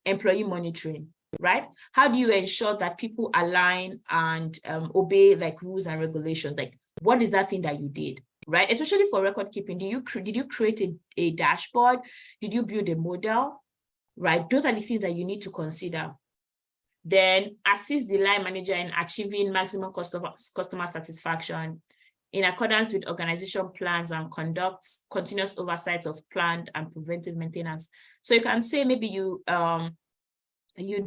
employee monitoring, right? How do you ensure that people align and obey like rules and regulations? Like, what is that thing that you did, right? Especially for record keeping, did you create a dashboard? Did you build a model, right? Those are the things that you need to consider. Then assist the line manager in achieving maximum customer satisfaction in accordance with organization plans and conducts continuous oversight of planned and preventive maintenance. So you can say maybe you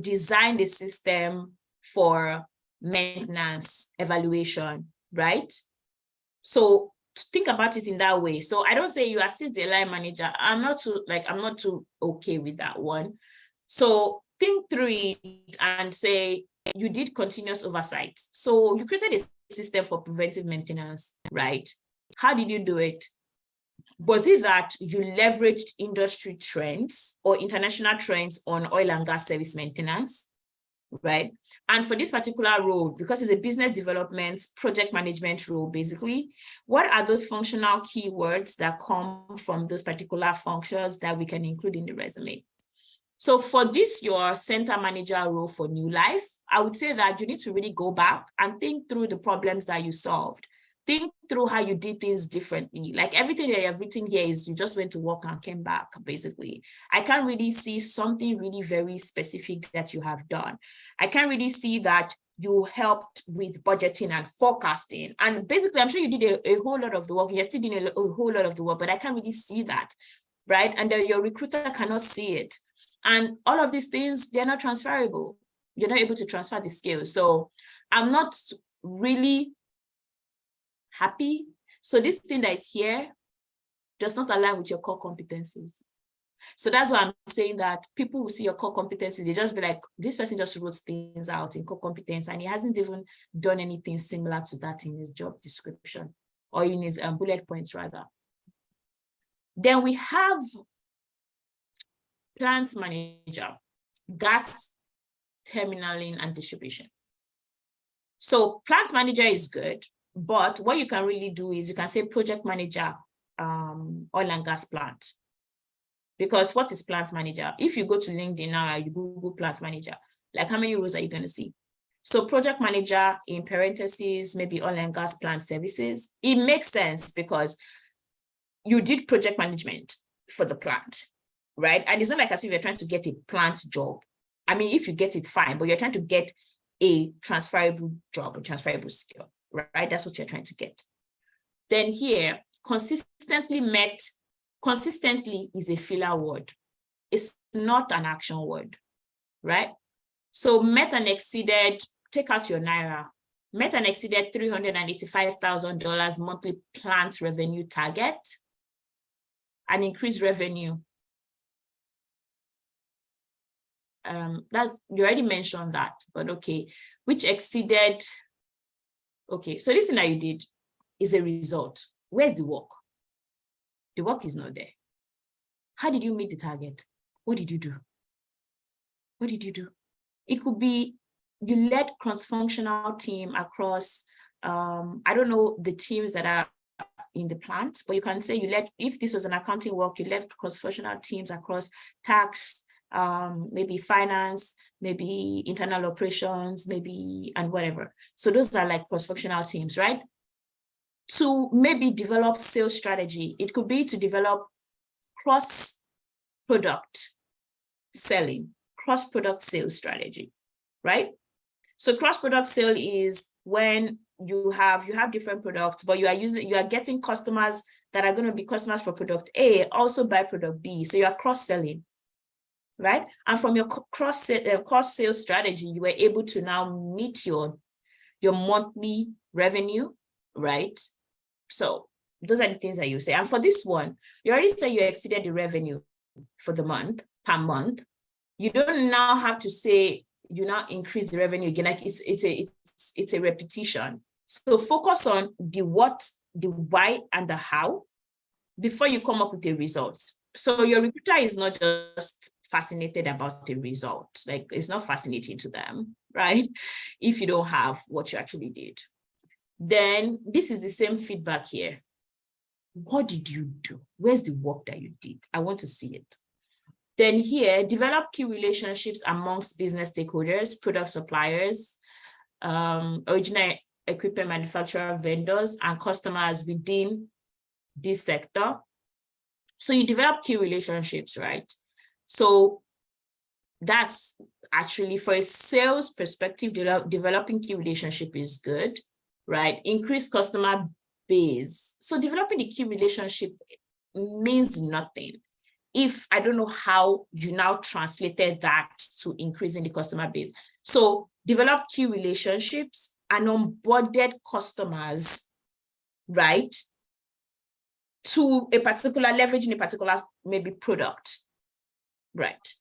designed a system for maintenance evaluation, right? So think about it in that way. So I don't say you assist the line manager. I'm not too okay with that one. So think through it and say you did continuous oversight. So you created a system for preventive maintenance, right? How did you do it? Was it that you leveraged industry trends or international trends on oil and gas service maintenance, right? And for this particular role, because it's a business development project management role, basically, what are those functional keywords that come from those particular functions that we can include in the resume? So for this, your center manager role for New Life, I would say that you need to really go back and think through the problems that you solved. Think through how you did things differently. Like everything that you have written here is you just went to work and came back, basically. I can't really see something really very specific that you have done. I can't really see that you helped with budgeting and forecasting. And basically, I'm sure you did a whole lot of the work. You're still doing a whole lot of the work, but I can't really see that, right? And your recruiter cannot see it. And all of these things, they're not transferable. You're not able to transfer the skills. So I'm not really happy. So this thing that is here does not align with your core competencies. So that's why I'm saying that people will see your core competencies. They just be like, this person just wrote things out in core competence and he hasn't even done anything similar to that in his job description or in his bullet points rather. Then we have plant manager, gas terminaling and distribution. So plant manager is good, but what you can really do is you can say project manager, oil and gas plant. Because what is plant manager? If you go to LinkedIn now, you Google plant manager, like how many roles are you going to see? So project manager in parentheses, maybe oil and gas plant services. It makes sense because you did project management for the plant, right? And it's not like as if you're trying to get a plant job. I mean, if you get it, fine, but you're trying to get a transferable job, a transferable skill, right? That's what you're trying to get. Then here, consistently is a filler word. It's not an action word, right? So met and exceeded, take out your Naira. Met and exceeded $385,000 monthly plant revenue target and increased revenue that's, you already mentioned that, but okay, which exceeded, okay, so this thing that you did is a result. Where's the work? The work is not there. How did you meet the target? What did you do? What did you do? It could be you led cross-functional team across, I don't know the teams that are in the plant, but you can say you led, if this was an accounting work, you led cross-functional teams across tax, maybe finance, maybe internal operations, maybe, and whatever. So those are like cross-functional teams, right? To maybe develop sales strategy. It could be to develop cross-product selling, cross-product sales strategy, right? So cross-product sale is when you have different products, but you are getting customers that are going to be customers for product A, also buy product B. So you are cross-selling, right? And from your cross sales strategy, you were able to now meet your monthly revenue, right? So those are the things that you say. And for this one, you already said you exceeded the revenue for the month, per month. You don't now have to say you now increase the revenue again. Like it's a repetition. So focus on the what, the why, and the how before you come up with a result. So your recruiter is not just fascinated about the result. Like, it's not fascinating to them, right? If you don't have what you actually did. Then this is the same feedback here. What did you do? Where's the work that you did? I want to see it. Then here, develop key relationships amongst business stakeholders, product suppliers, original equipment manufacturer, vendors, and customers within this sector. So you develop key relationships, right? So that's actually, for a sales perspective, developing key relationship is good, right? Increase customer base. So developing the key relationship means nothing if I don't know how you now translated that to increasing the customer base. So develop key relationships and onboarded customers, right? To a particular, leveraging a particular maybe product, right?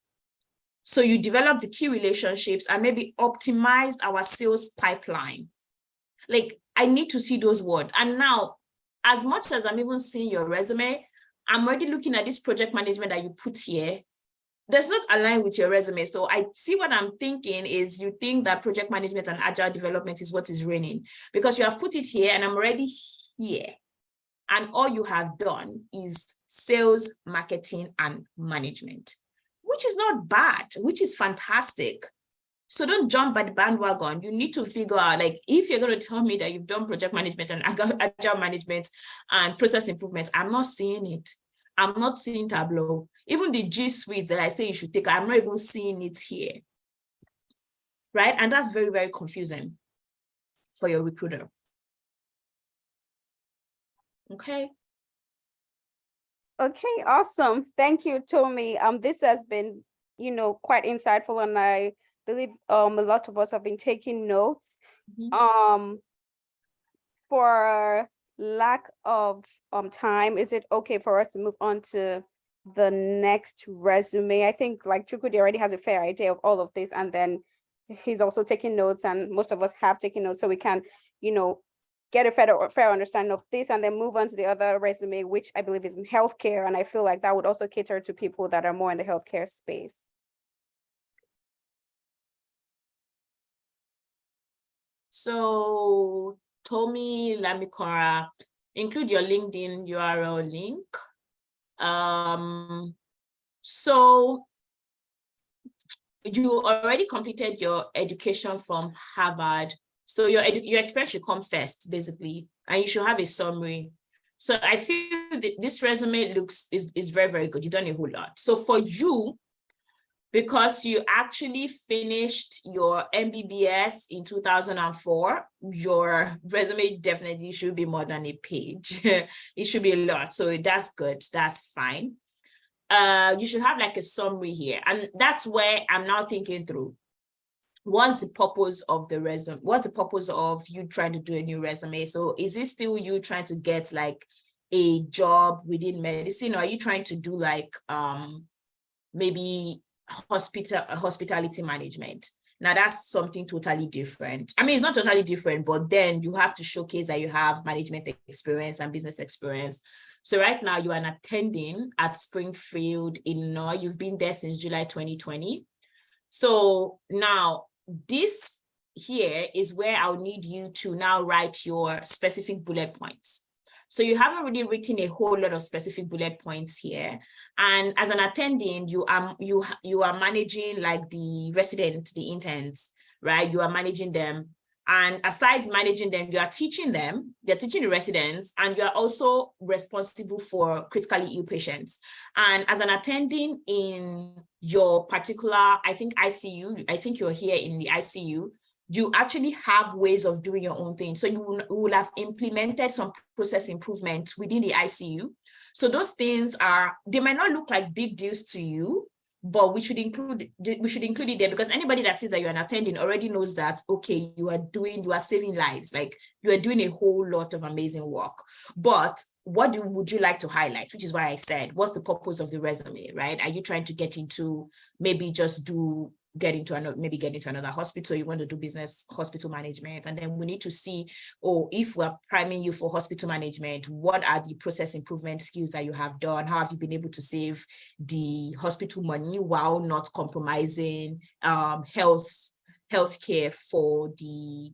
So you develop the key relationships and maybe optimize our sales pipeline. Like, I need to see those words. And now, as much as I'm even seeing your resume, I'm already looking at this project management that you put here. Does not align with your resume. So I see what I'm thinking is you think that project management and agile development is what is reigning, because you have put it here and I'm already here. And all you have done is sales, marketing, and management, which is not bad, which is fantastic. So don't jump by the bandwagon. You need to figure out, like, if you're going to tell me that you've done project management and agile management and process improvement, I'm not seeing it. I'm not seeing Tableau. Even the G Suite that I say you should take, I'm not even seeing it here. Right? And that's very, very confusing for your recruiter. Okay. Okay, awesome. Thank you, Tomi. This has been, quite insightful, and I believe a lot of us have been taking notes. Mm-hmm. For lack of time, is it okay for us to move on to the next resume? I think like Chukwudi already has a fair idea of all of this, and then he's also taking notes, and most of us have taken notes, so we can, get a fair understanding of this, and then move on to the other resume, which I believe is in healthcare. And I feel like that would also cater to people that are more in the healthcare space. So Tomi Lamikora, include your LinkedIn URL link. So you already completed your education from Harvard. So your experience should come first, basically, and you should have a summary. So I feel that this resume is very, very good. You've done a whole lot. So for you, because you actually finished your MBBS in 2004, your resume definitely should be more than a page. It should be a lot. So that's good. That's fine. You should have like a summary here. And that's where I'm now thinking through. What's the purpose of the resume? What's the purpose of you trying to do a new resume? So is it still you trying to get like a job within medicine? Or are you trying to do like maybe hospitality management. Now that's something totally different. I mean, it's not totally different, but then you have to showcase that you have management experience and business experience. So right now you are an attending at Springfield, Illinois. You've been there since July 2020. So now this here is where I'll need you to now write your specific bullet points. So you haven't really written a whole lot of specific bullet points here. And as an attending, you are managing like the resident, the interns, right? You are managing them. And aside managing them, you are teaching them, they're teaching the residents, and you are also responsible for critically ill patients. And as an attending in your particular, I think ICU, I think you're here in the ICU, you actually have ways of doing your own thing. So you will have implemented some process improvements within the ICU. So those things they might not look like big deals to you, but we should include it there, because anybody that sees that you're an attending already knows that, okay, you are saving lives, like you are doing a whole lot of amazing work. But what would you like to highlight? Which is why I said, what's the purpose of the resume, right? Are you trying to get into get into another hospital, you want to do business hospital management, and then we need to see, if we're priming you for hospital management, what are the process improvement skills that you have done? How have you been able to save the hospital money while not compromising healthcare for the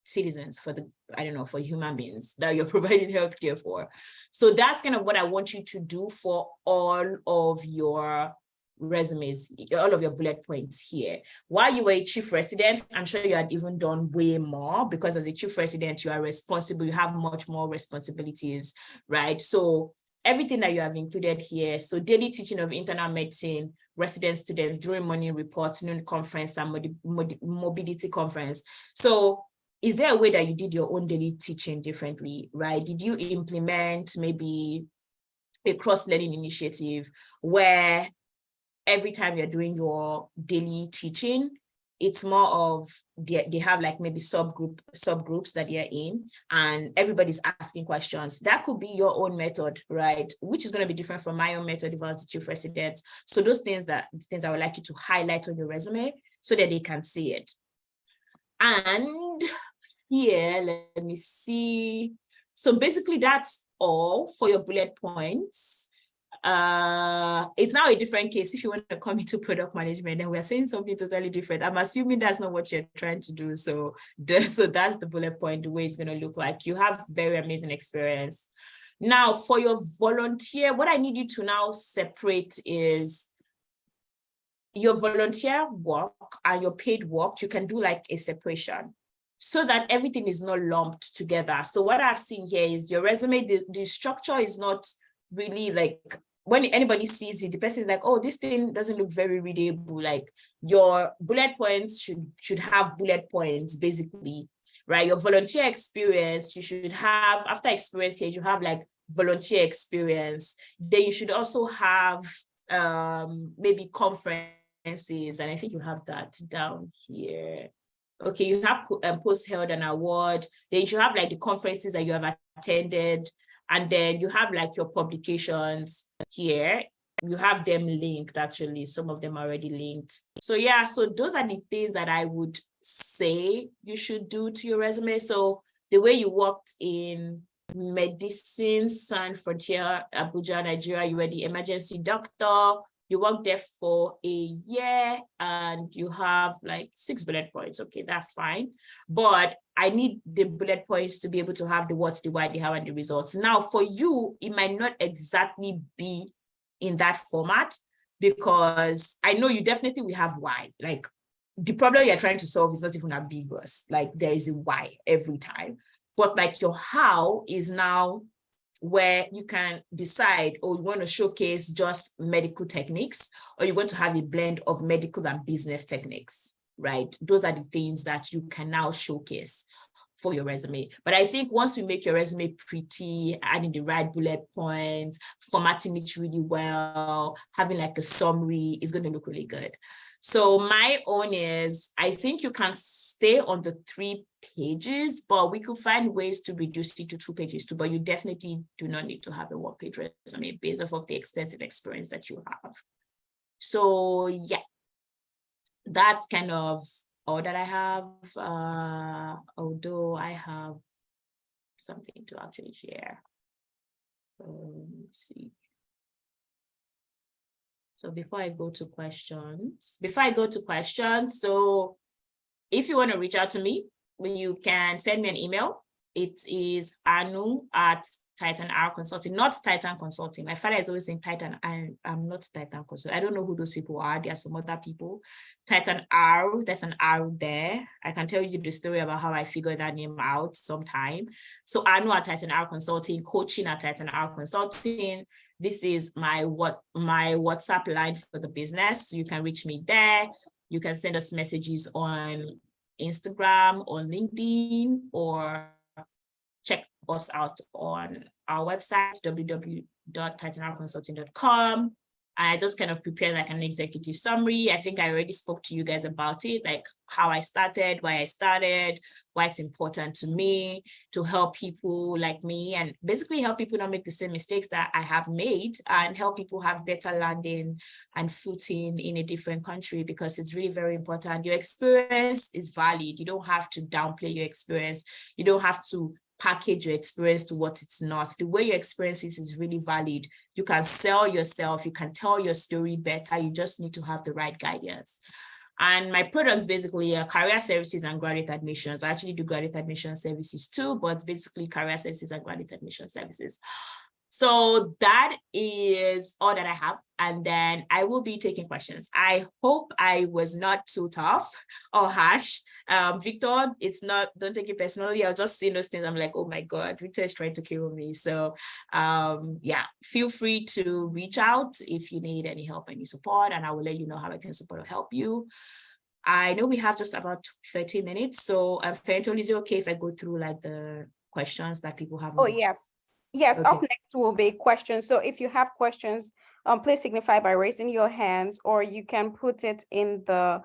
citizens, for human beings that you're providing healthcare for? So that's kind of what I want you to do for all of your resumes, all of your bullet points here. While you were a chief resident, I'm sure you had even done way more, because as a chief resident, you are responsible, you have much more responsibilities, right? So everything that you have included here, so daily teaching of internal medicine, resident students during morning reports, noon conference, and mobility conference. So is there a way that you did your own daily teaching differently, right? Did you implement maybe a cross-learning initiative where every time you're doing your daily teaching, it's more of they have like maybe subgroups that they're in, and everybody's asking questions? That could be your own method, right? Which is going to be different from my own method if I was the chief resident. So those things I would like you to highlight on your resume so that they can see it. And here, let me see. So basically that's all for your bullet points. It's now a different case. If you want to come into product management and we're saying something totally different, I'm assuming that's not what you're trying to do. So that's the bullet point, the way it's going to look like. You have very amazing experience. Now for your volunteer, what I need you to now separate is your volunteer work and your paid work. You can do like a separation so that everything is not lumped together. So what I've seen here is your resume, the structure is not really like, when anybody sees it, the person is like, oh, this thing doesn't look very readable. Like your bullet points should have bullet points, basically, right? Your volunteer experience, you should have, after experience here, you have like volunteer experience. Then you should also have maybe conferences, and I think you have that down here. Okay, you have post held an award. Then you should have like the conferences that you have attended. And then you have like your publications here. You have them linked, actually. Some of them are already linked. So yeah, so those are the things that I would say you should do to your resume. So the way you worked in Medicine Sans Frontier, Abuja, Nigeria, you were the emergency doctor. You worked there for a year and you have like 6 bullet points. Okay, that's fine. But I need the bullet points to be able to have the what, the why, the how, and the results. Now, for you, it might not exactly be in that format, because I know you definitely will have why. Like the problem you're trying to solve is not even ambiguous. Like there is a why every time. But like your how is now where you can decide, you want to showcase just medical techniques, or you want to have a blend of medical and business techniques, right? Those are the things that you can now showcase for your resume. But I think once you make your resume pretty, adding the right bullet points, formatting it really well, having like a summary, is going to look really good. So my own is, I think you can stay on the 3 pages, but we could find ways to reduce it to 2 pages too, but you definitely do not need to have a 1-page resume based off of the extensive experience that you have. So yeah, that's kind of all that I have. Although I have something to actually share. Let's see. So before I go to questions, so if you want to reach out to me, you can send me an email. It is anu@Titan Consulting, not Titan Consulting. My father is always saying Titan. I'm not Titan Consulting. I don't know who those people are. There are some other people. Titan R, there's an R there. I can tell you the story about how I figured that name out sometime. So anu@Titan Consulting, coaching at Titan Consulting. This is my WhatsApp line for the business. You can reach me there. You can send us messages on Instagram or LinkedIn, or check us out on our website, www.titanconsulting.com. I just kind of prepared like an executive summary. I think I already spoke to you guys about it, like how I started, why I started, why it's important to me to help people like me, and basically help people not make the same mistakes that I have made, and help people have better landing and footing in a different country, because it's really very important. Your experience is valid. You don't have to downplay your experience. You don't have to package your experience to what it's not. The way your experience is really valid. You can sell yourself, you can tell your story better. You just need to have the right guidance. And my products basically are career services and graduate admissions. I actually do graduate admission services too, but basically career services and graduate admission services. So that is all that I have. And then I will be taking questions. I hope I was not too tough or harsh. Victor, it's not, don't take it personally. I'll just see those things. I'm like, oh my God, Victor is trying to kill me. So yeah, feel free to reach out if you need any help, any support, and I will let you know how I can support or help you. I know we have just about 30 minutes. So Fenton, is it okay if I go through like the questions that people have? Oh, yes. Yes, okay. Up next will be questions. So if you have questions, please signify by raising your hands, or you can put it in the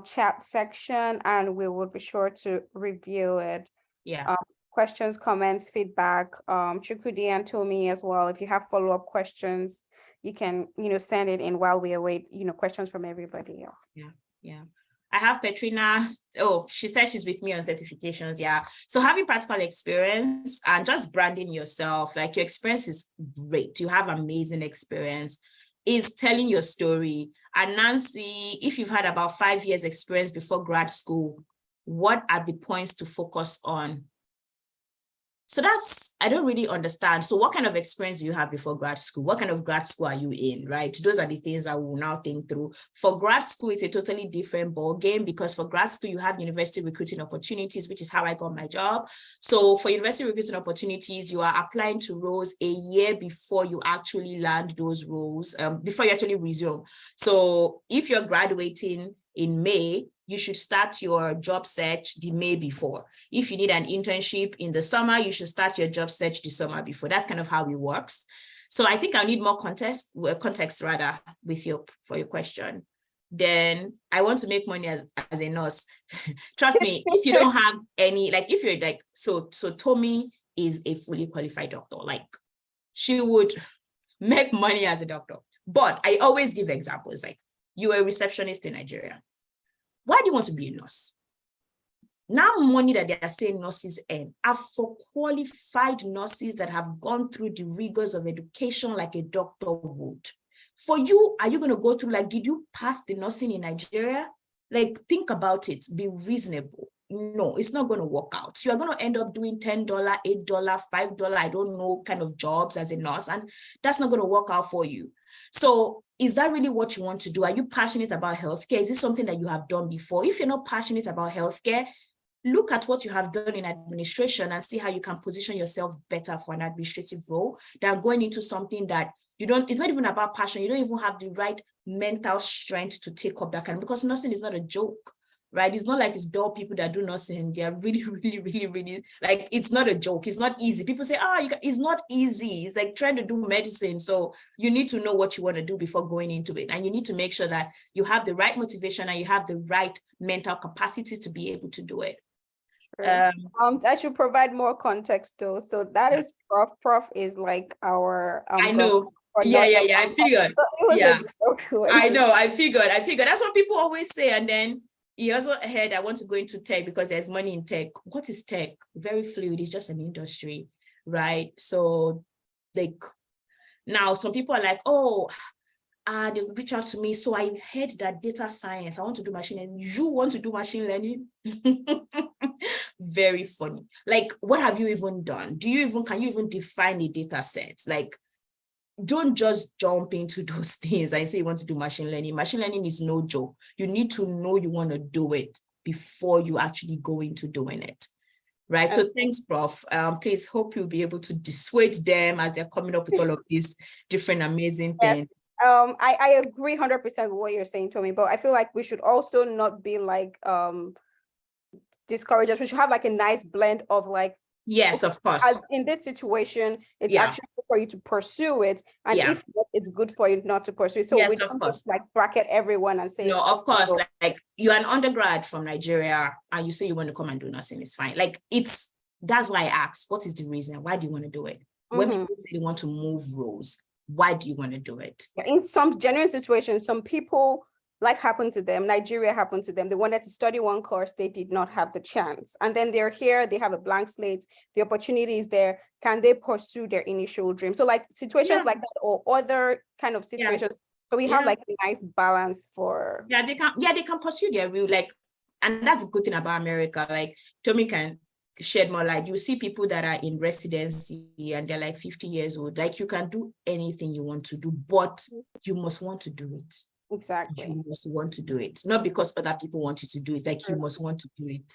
chat section and we will be sure to review it. Yeah. Questions, comments, feedback, Chukwudi and Tomi as well. If you have follow-up questions, you can, send it in while we await, questions from everybody else. Yeah. I have Petrina. Oh, she said she's with me on certifications. Yeah. So having practical experience and just branding yourself, like your experience is great. You have amazing experience, is telling your story. And Nancy, if you've had about 5 years experience before grad school, what are the points to focus on? So that's, I don't really understand. So what kind of experience do you have before grad school? What kind of grad school are you in, right? Those are the things I will now think through. For grad school, it's a totally different ball game, because for grad school, you have university recruiting opportunities, which is how I got my job. So for university recruiting opportunities, you are applying to roles a year before you actually land those roles, before you actually resume. So if you're graduating in May, you should start your job search the May before. If you need an internship in the summer, you should start your job search the summer before. That's kind of how it works. So I think I need more context rather with for your question. Then I want to make money as a nurse. Trust me, if you don't have any, like if you're like, so Tomi is a fully qualified doctor, like she would make money as a doctor. But I always give examples, like you are a receptionist in Nigeria. Why do you want to be a nurse? Now money that they are saying nurses earn are for qualified nurses that have gone through the rigors of education like a doctor would. For you, are you going to go through, like, did you pass the nursing in Nigeria? Like, think about it, be reasonable. No, it's not going to work out. So you're going to end up doing $10, $8, $5, I don't know, kind of jobs as a nurse, and that's not going to work out for you. So is that really what you want to do? Are you passionate about healthcare? Is this something that you have done before? If you're not passionate about healthcare, look at what you have done in administration and see how you can position yourself better for an administrative role than going into something that you don't, it's not even about passion. You don't even have the right mental strength to take up that kind of, because nursing is not a joke. Right? It's not like it's dull people that do nursing. They're really, really, really, really, like, it's not a joke. It's not easy. People say, it's not easy. It's like trying to do medicine. So you need to know what you want to do before going into it. And you need to make sure that you have the right motivation and you have the right mental capacity to be able to do it. I should provide more context though. So that is Prof is like our I know. or Yeah, not yeah, the yeah. I wrong one. figured. So it was Yeah, a joke. I know. I figured. That's what people always say. And then he also heard I want to go into tech because there's money in tech. What is tech? Very fluid. It's just an industry, right? So, like, now some people are like, oh, they reach out to me. So I heard that data science, I want to do machine learning. You want to do machine learning? Very funny. Like, what have you even done? Can you even define a data set? Like, don't just jump into those things and say you want to do machine learning. Machine learning is no joke. You need to know you want to do it before you actually go into doing it. Right. So thanks, Prof. Please hope you'll be able to dissuade them as they're coming up with all of these different amazing things. I agree 100% with what you're saying, Tomi, but I feel like we should also not be like discouraged. We should have like a nice blend of like, yes, of course. As in this situation, it's actually good for you to pursue it, and if not, it's good for you not to pursue it. So we don't just like bracket everyone and say, no, of course, like you're an undergrad from Nigeria and you say you want to come and do nursing, it's fine. Like that's why I asked, what is the reason? Why do you want to do it? When people say they want to move roles, why do you want to do it? In some genuine situations, some people, life happened to them, Nigeria happened to them. They wanted to study one course, they did not have the chance. And then they're here, they have a blank slate, the opportunity is there. Can they pursue their initial dream? So like situations like that or other kind of situations. So we have like a nice balance for. They can pursue their real, like, and that's the good thing about America. Like Tomi can shed more light. You see people that are in residency and they're like 50 years old. Like you can do anything you want to do, but you must want to do it. Exactly. You must want to do it. Not because other people want you to do it. Like you must want to do it.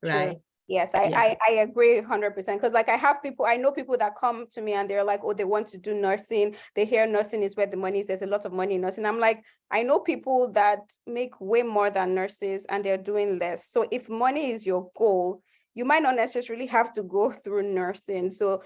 Right. True. Yes, I agree 100% because like I know people that come to me and they're like, oh, they want to do nursing. They hear nursing is where the money is. There's a lot of money in nursing. I'm like, I know people that make way more than nurses and they're doing less. So if money is your goal, you might not necessarily have to go through nursing. So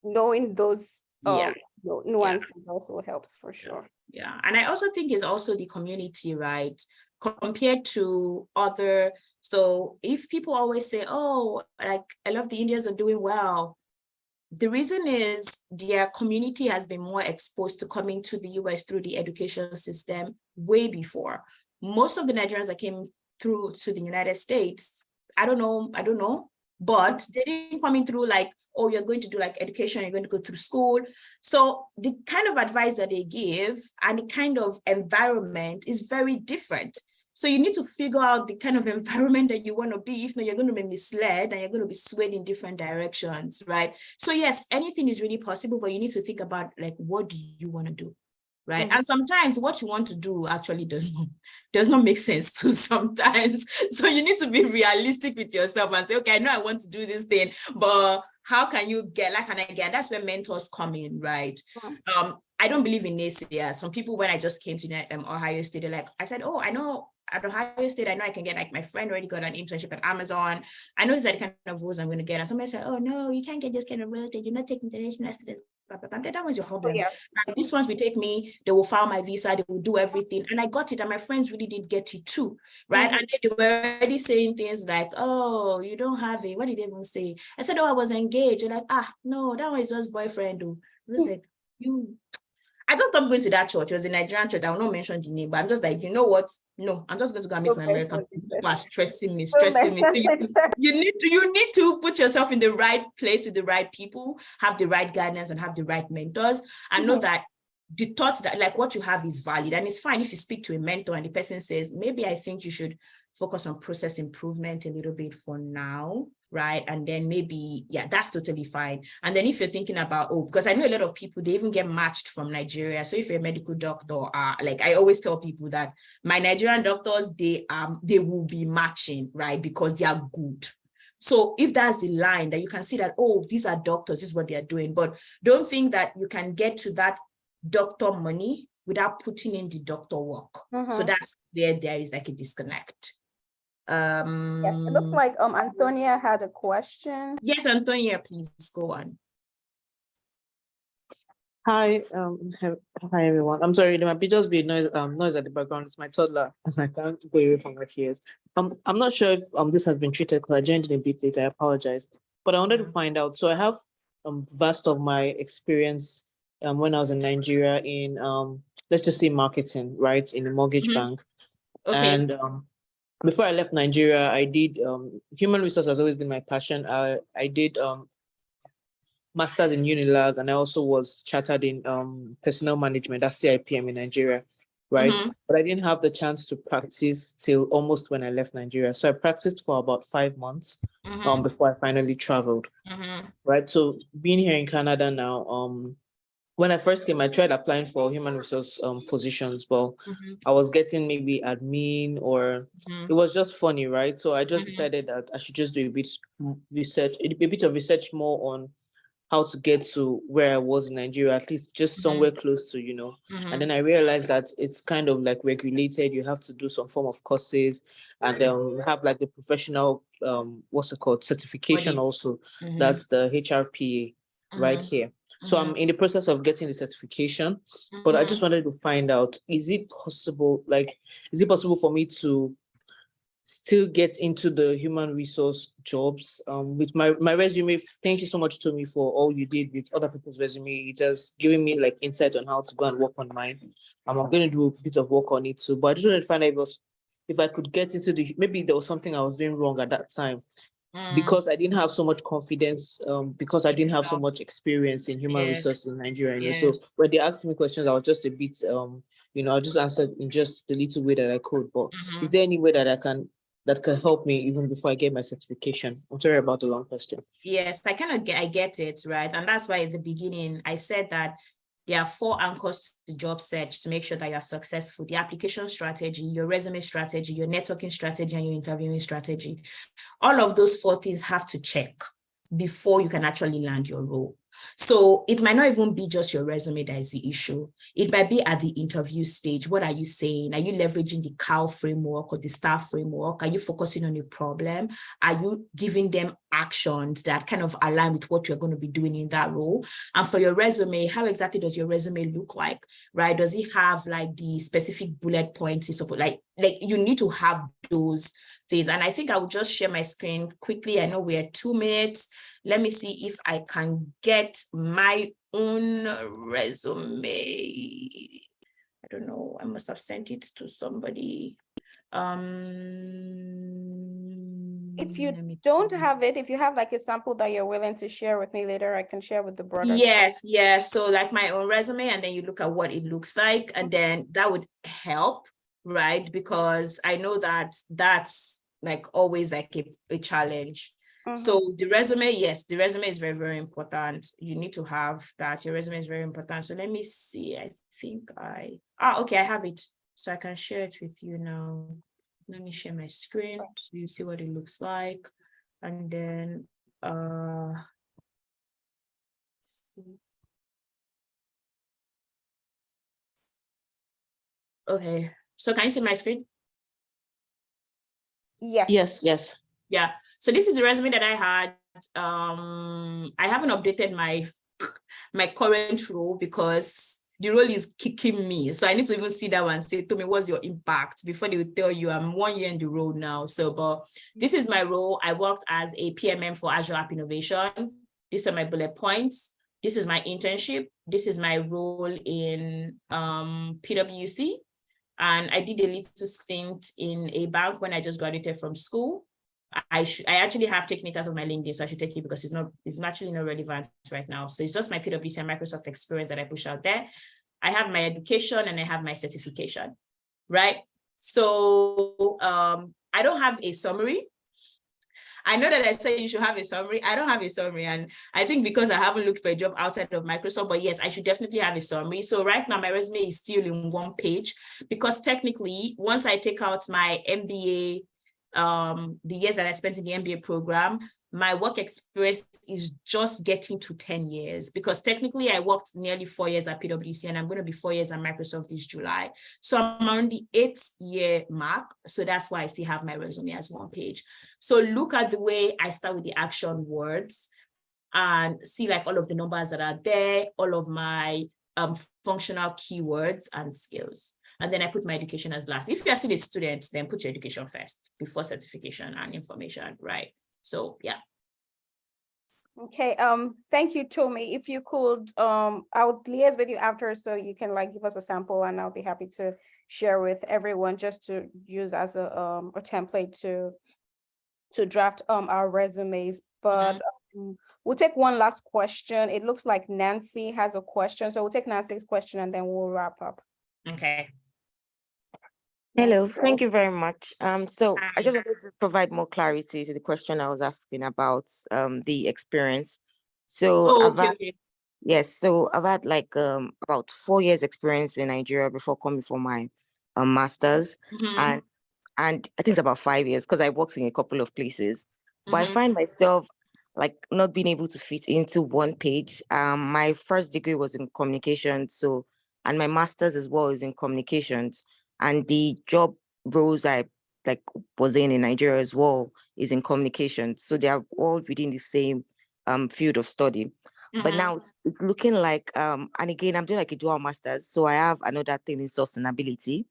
knowing those nuances also helps for sure. Yeah. And I also think it's also the community, right? Compared to other, so if people always say, oh, like I love the Indians are doing well, the reason is their community has been more exposed to coming to the US through the education system way before. Most of the Nigerians that came through to the United States, I don't know, but they didn't come in through like, oh, you're going to do like education, you're going to go through school. So the kind of advice that they give and the kind of environment is very different. So you need to figure out the kind of environment that you want to be. If not, you're going to be misled and you're going to be swayed in different directions, right? So yes, anything is really possible, but you need to think about like, what do you want to do? Right. And sometimes what you want to do actually does not make sense too sometimes. So you need to be realistic with yourself and say, okay, I know I want to do this thing, but how can you get, like, and again, that's where mentors come in, right? I don't believe in naysayers. Some people, when I just came to Ohio State, they're like, I said, oh, I know at Ohio State, I know I can get, like, my friend already got an internship at Amazon. I know these are the kind of roles I'm going to get. And somebody said, oh, no, you can't get this kind of role. You're not taking international students. That was your problem. These ones will take me, they will file my visa, they will do everything. And I got it. And my friends really did get it too, right? And they were already saying things like, oh, you don't have it. What did they even say? I said, oh, I was engaged. They're like, no, that one is just boyfriend. It was like, I just stopped going to that church. It was a Nigerian church. I will not mention the name, but I'm just like, you know what? No, I'm just going to go and meet my American people who are stressing me. So you need to put yourself in the right place with the right people, have the right guidance and have the right mentors, and know that the thoughts that like what you have is valid. And it's fine if you speak to a mentor and the person says, maybe I think you should focus on process improvement a little bit for now, right? And then maybe, that's totally fine. And then if you're thinking about, because I know a lot of people, they even get matched from Nigeria. So if you're a medical doctor, like I always tell people that my Nigerian doctors, they will be matching, right? Because they are good. So if that's the line that you can see that, these are doctors, this is what they are doing, but don't think that you can get to that doctor money without putting in the doctor work. So that's where there is like a disconnect. Yes, it looks like Antonia had a question. Yes, Antonia, please go on. Hi, hi everyone. I'm sorry, there might just be noise at the background. It's my toddler, and I can't go away from my ears. I'm not sure if this has been treated because I joined in a bit late. I apologize, but I wanted to find out. So I have vast of my experience when I was in Nigeria in let's just say marketing, right, in a mortgage Mhm. bank. Okay. And before I left Nigeria, I did human resource has always been my passion. I did master's in Unilag, and I also was chartered in personnel management, that's CIPM in Nigeria, right? Mhm. But I didn't have the chance to practice till almost when I left Nigeria. So I practiced for about 5 months Mhm. before I finally traveled, Mhm. right? So being here in Canada now, when I first came, I tried applying for human resource positions, but Mhm. I was getting maybe admin or it Mhm. was just funny, right? So I just Mhm. decided that I should just do a bit research, a bit of research more on how to get to where I was in Nigeria, at least just somewhere close to, And then Mhm. I realized that it's kind of like regulated. You have to do some form of courses and have like the professional, what's it called, certification Body. also. Mhm. That's the HRPA right Mhm. here. So I'm Mhm. in the process of getting the certification, but I just Mhm. wanted to find out, is it possible for me to still get into the human resource jobs with my resume? Thank you so much, Tomi, for all you did with other people's resume. It has given me like insight on how to go and work on mine. I'm going to do a bit of work on it too, but I just wanted to find out if I could get into maybe there was something I was doing wrong at that time Mhm. because I didn't have so much confidence, because I didn't have so Yourself. much experience in human Yes. resources in Nigeria. So Yes. when they asked me questions, I was just a bit, I just answered in just the little way that I could. But is Mhm. there any way that can help me even before I get my certification? I'm sorry about the long question. Yes, I get it, right? And that's why at the beginning I said that there are 4 anchors to job search to make sure that you're successful: the application strategy, your resume strategy, your networking strategy, and your interviewing strategy. All of those 4 things have to check before you can actually land your role. So it might not even be just your resume that is the issue. It might be at the interview stage. What are you saying? Are you leveraging the COW framework or the STAR framework? Are you focusing on a problem? Are you giving them actions that kind of align with what you're going to be doing in that role? And for your resume, how exactly does your resume look like, right? Does it have like the specific bullet points? Like you need to have those things. And I think I will just share my screen quickly. I know we're 2 minutes. Let me see if I can get my own resume. I don't know. I must have sent it to somebody. If you don't have it, if you have like a sample that you're willing to share with me later, I can share with the broader. Yes. So like my own resume, and then you look at what it looks like, and then that would help, right? Because I know that that's like always like a challenge. So the resume, yes, the resume is very, very important. You need to have that. Your resume is very important. So let me see. I think okay, I have it. So I can share it with you now. Let me share my screen so you see what it looks like. And then okay. So can you see my screen? Yes. Yes. Yeah. So this is the resume that I had. I haven't updated my current role because the role is kicking me. So I need to even see that one and say, Tomi, what's your impact? Before they will tell you I'm 1 year in the role now. So, but this is my role. I worked as a PMM for Azure App Innovation. These are my bullet points. This is my internship. This is my role in PwC. And I did a little stint in a bank when I just graduated from school. I actually have taken it out of my LinkedIn, so I should take it because it's actually not relevant right now. So it's just my PwC and Microsoft experience that I push out there. I have my education and I have my certification, right? So I don't have a summary. I know that I say you should have a summary. I don't have a summary. And I think because I haven't looked for a job outside of Microsoft, but yes, I should definitely have a summary. So right now my resume is still in 1 page because technically once I take out my MBA, the years that I spent in the MBA program, my work experience is just getting to 10 years because technically I worked nearly 4 years at PwC and I'm going to be 4 years at Microsoft this July. So I'm on the 8th-year mark. So that's why I still have my resume as 1 page. So look at the way I start with the action words and see like all of the numbers that are there, all of my functional keywords and skills. And then I put my education as last. If you're still a student, then put your education first before certification and information, right? So yeah. Okay, thank you, Tomi. If you could, I'll liaise with you after so you can like give us a sample and I'll be happy to share with everyone just to use as a template to draft our resumes. But we'll take one last question. It looks like Nancy has a question. So we'll take Nancy's question and then we'll wrap up. Okay. Hello, Nancy, thank you very much. So I Hi. just wanted to provide more clarity to the question I was asking about the experience. So Oh, I've okay, had, okay. yes, so I've had like about 4 years experience in Nigeria before coming for my master's, Mhm, and I think it's about 5 years because I worked in a couple of places. But I mhm, find myself like not being able to fit into one page. My first degree was in communication, so and my master's as well is in communications, and the job roles I like was in Nigeria as well is in communications. So they are all within the same field of study. But mhm. now it's looking like and again I'm doing like a dual master's, so I have another thing in sustainability.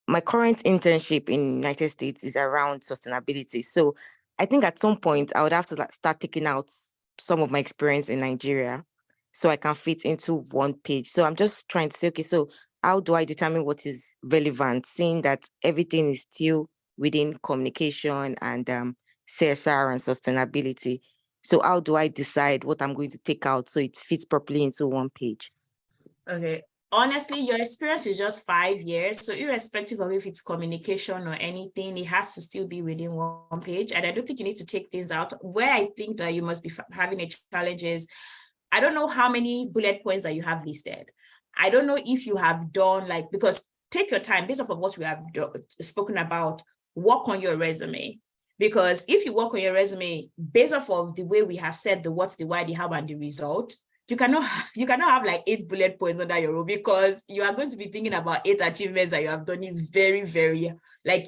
My current internship in United States is around sustainability. So I think at some point I would have to like start taking out some of my experience in Nigeria so I can fit into one page. So I'm just trying to say, okay, so how do I determine what is relevant, seeing that everything is still within communication and CSR and sustainability? So how do I decide what I'm going to take out so it fits properly into one page? Okay. Honestly, your experience is just 5 years. So irrespective of if it's communication or anything, it has to still be within one page. And I don't think you need to take things out. Where I think that you must be having a challenge is, I don't know how many bullet points that you have listed. I don't know if you have done like, because take your time based off of what we have spoken about, work on your resume. Because if you work on your resume based off of the way we have said the what, the why, the how, and the result, you cannot have like 8 bullet points under your role because you are going to be thinking about 8 achievements that you have done. Is very, very like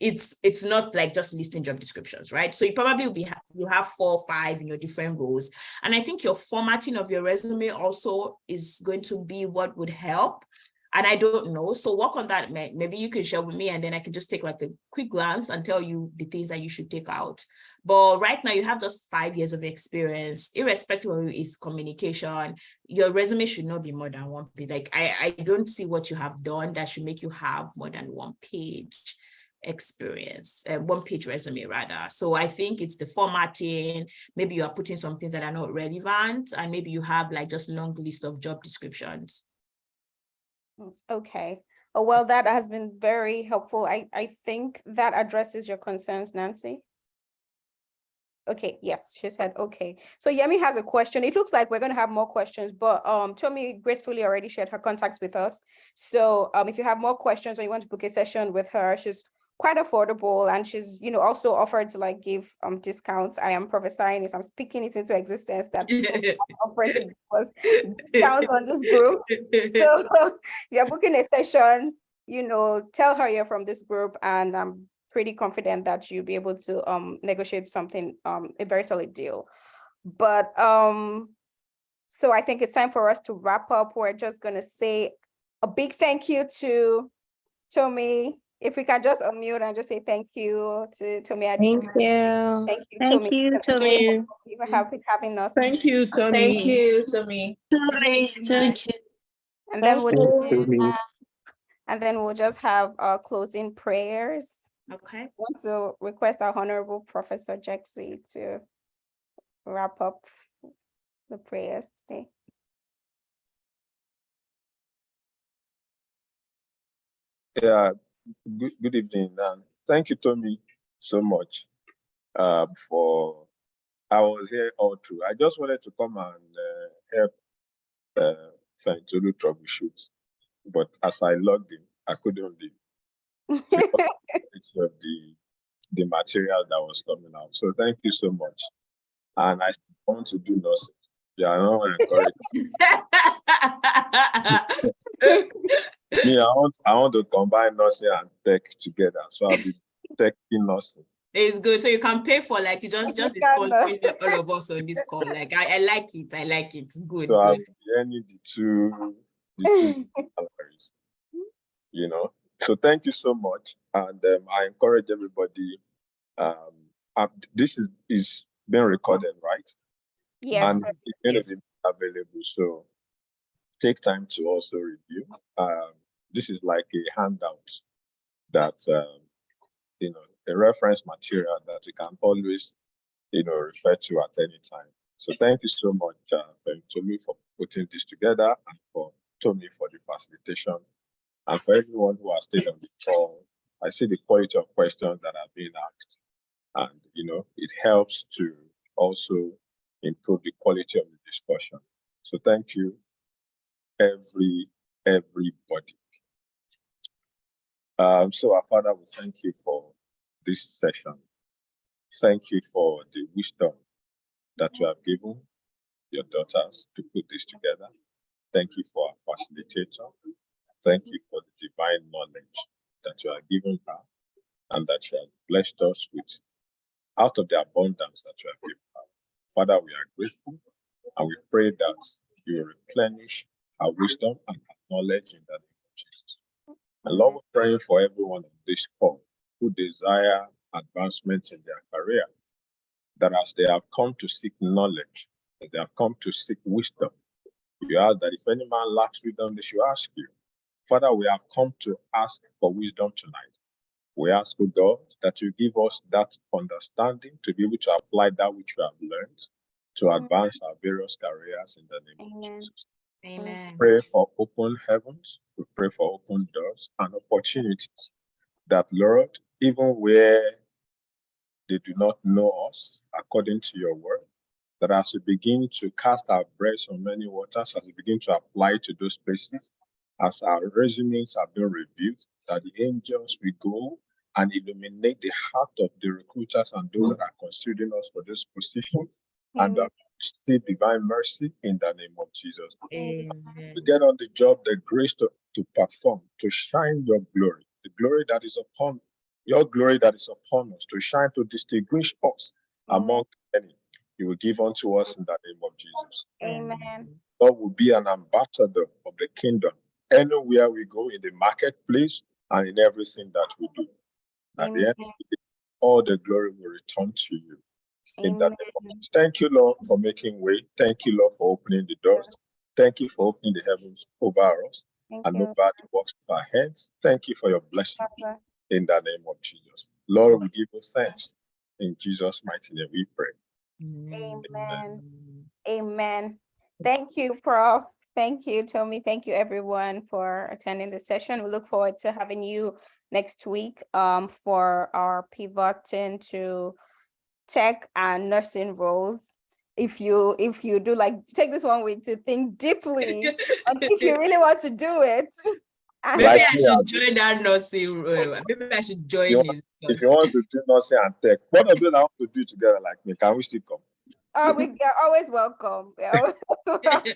it's not like just listing job descriptions, right? So you probably will be you have 4 or 5 in your different roles. And I think your formatting of your resume also is going to be what would help. And I don't know. So work on that. Maybe you can share with me and then I can just take like a quick glance and tell you the things that you should take out. But right now you have just 5 years of experience, irrespective of its communication. Your resume should not be more than one page. Like I don't see what you have done that should make you have more than one page experience, one page resume rather. So I think it's the formatting. Maybe you are putting some things that are not relevant, and maybe you have like just long list of job descriptions. Okay. Oh, well, that has been very helpful. I think that addresses your concerns, Nancy. Okay, yes, she said, okay. So Yemi has a question. It looks like we're going to have more questions, but Tomi gracefully already shared her contacts with us. So if you have more questions or you want to book a session with her, she's quite affordable and she's, also offered to like give discounts. I am prophesying it, I'm speaking it into existence that offered to give us discounts on this group. So you're booking a session, tell her you're from this group, and I'm pretty confident that you'll be able to negotiate something, a very solid deal. But so I think it's time for us to wrap up. We're just gonna say a big thank you to Tomi. If we can just unmute and just say thank you to Tomi Abiodun. Thank you. Thank you, Thank Tomi. you, Thank Tomi. you for having us. Thank you, Tomi. Thank you, Tomi. Thank you. And then we'll Thank you. just have our closing prayers. Okay. I want to request our Honorable Professor Jexi to wrap up the prayers today. Yeah, good evening. Thank you, Tomi, so much for. I was here all through. I just wanted to come and help Fentolu troubleshoot, but as I logged in, I couldn't leave because of the material that was coming out. So thank you so much. And I want to do nursing. Yeah, I don't encourage. Me, I want to combine nursing and tech together. So I'll be tech in nursing. It's good. So you can pay for like you just be sponsoring all of us on this call. Like I like it. I like it. It's good. So I'll be earning the two salaries, So thank you so much. And I encourage everybody. This is being recorded, right? Yes, and sir. it's going to Yes. be available. So take time to also review. This is like a handout that a reference material that you can always refer to at any time. So thank you so much, Tomi, for putting this together, and for Tomi for the facilitation, and for everyone who has stayed on the call. I see the quality of questions that are being asked, and it helps to also improve the quality of the discussion. So thank you, everybody. So our Father, we thank you for this session. Thank you for the wisdom that you have given your daughters to put this together. Thank you for our facilitator. Thank you for the divine knowledge that you have given her, and that she has blessed us with out of the abundance that you have given her. Father, we are grateful, and we pray that you will replenish our wisdom and our knowledge in the name of Jesus. And Lord, we're praying for everyone on this call who desire advancement in their career, that as they have come to seek knowledge, that they have come to seek wisdom, you ask that if any man lacks wisdom, they should ask you. Father, we have come to ask for wisdom tonight. We ask, O God, that you give us that understanding to be able to apply that which we have learned to advance our various careers in the name of Jesus. Amen. Pray for open heavens. We pray for open doors and opportunities, that, Lord, even where they do not know us, according to your word, that as we begin to cast our breath on many waters, as we begin to apply to those places, as our resumes have been reviewed, that the angels will go and illuminate the heart of the recruiters and those that are considering us for this position, and that we see divine mercy in the name of Jesus. Amen. We get on the job the grace to perform, to shine your glory, the glory that is upon your glory that is upon us, to shine, to distinguish us among many. You will give unto us in the name of Jesus. Amen. God will be an ambassador of the kingdom anywhere we go, in the marketplace and in everything that we do. At the end of the day, all the glory will return to you. In the name of Jesus. Thank you, Lord, for making way. Thank you, Lord, for opening the doors. Thank you for opening the heavens over us and over the works of our hands. Thank you for your blessing in the name of Jesus. Lord, we give you thanks. In Jesus' mighty name we pray. Amen. Amen. Thank you, Prof. Thank you, Tomi. Thank you, everyone, for attending the session. We look forward to having you next week for our pivoting to tech and nursing roles. If you do, like, take this 1 week to think deeply on if you really want to do it. And Maybe Like I me, should join that nursing role. Maybe I should join his if you want to do nursing and tech, what of them I want to do together like me? Can we still come? we are always welcome. We are always welcome.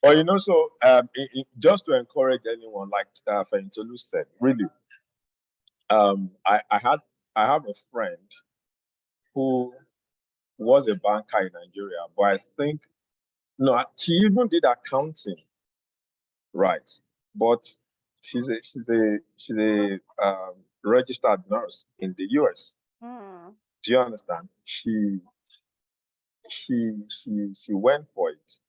But so just to encourage anyone, like Fentolu said, really, I have a friend who was a banker in Nigeria, but I think she even did accounting, right? But she's a registered nurse in the US. Do you understand? She went for it.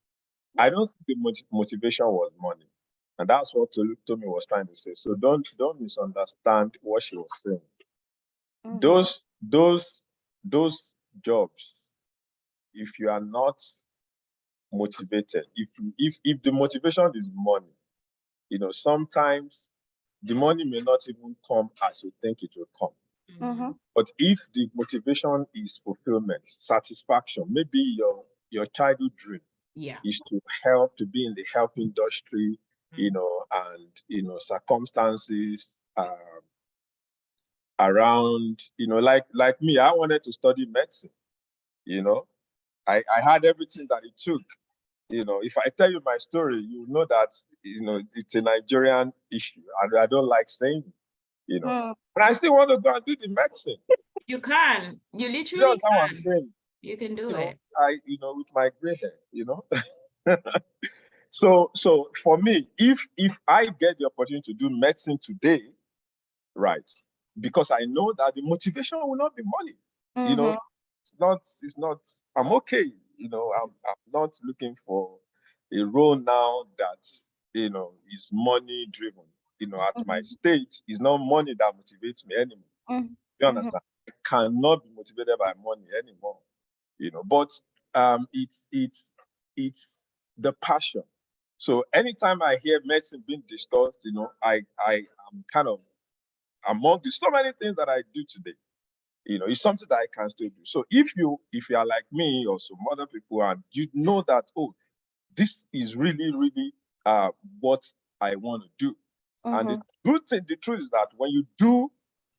I don't think the motivation was money, and that's what Tomi was trying to say. So don't misunderstand what she was saying. Those jobs, if you are not motivated, if the motivation is money, sometimes the money may not even come as you think it will come. But if the motivation is fulfillment, satisfaction, maybe your childhood dream is to help, to be in the health industry, and circumstances around, like me, I wanted to study medicine. I had everything that it took. If I tell you my story, you know that it's a Nigerian issue. I don't like saying it, but I still want to go and do the medicine. You can. You literally That's how can. I'm saying. You can do it. With my gray hair, So for me, if I get the opportunity to do medicine today, right, because I know that the motivation will not be money. it's not, I'm okay. I'm not looking for a role now that, is money driven. At my stage, it's not money that motivates me anymore. Mhm. You understand? I cannot be motivated by money anymore. But it's the passion. So anytime I hear medicine being discussed, I am kind of among the so many things that I do today. It's something that I can still do. So if you are like me or some other people, and you know that, oh, this is really, really what I want to do. And the good thing, the truth is that when you do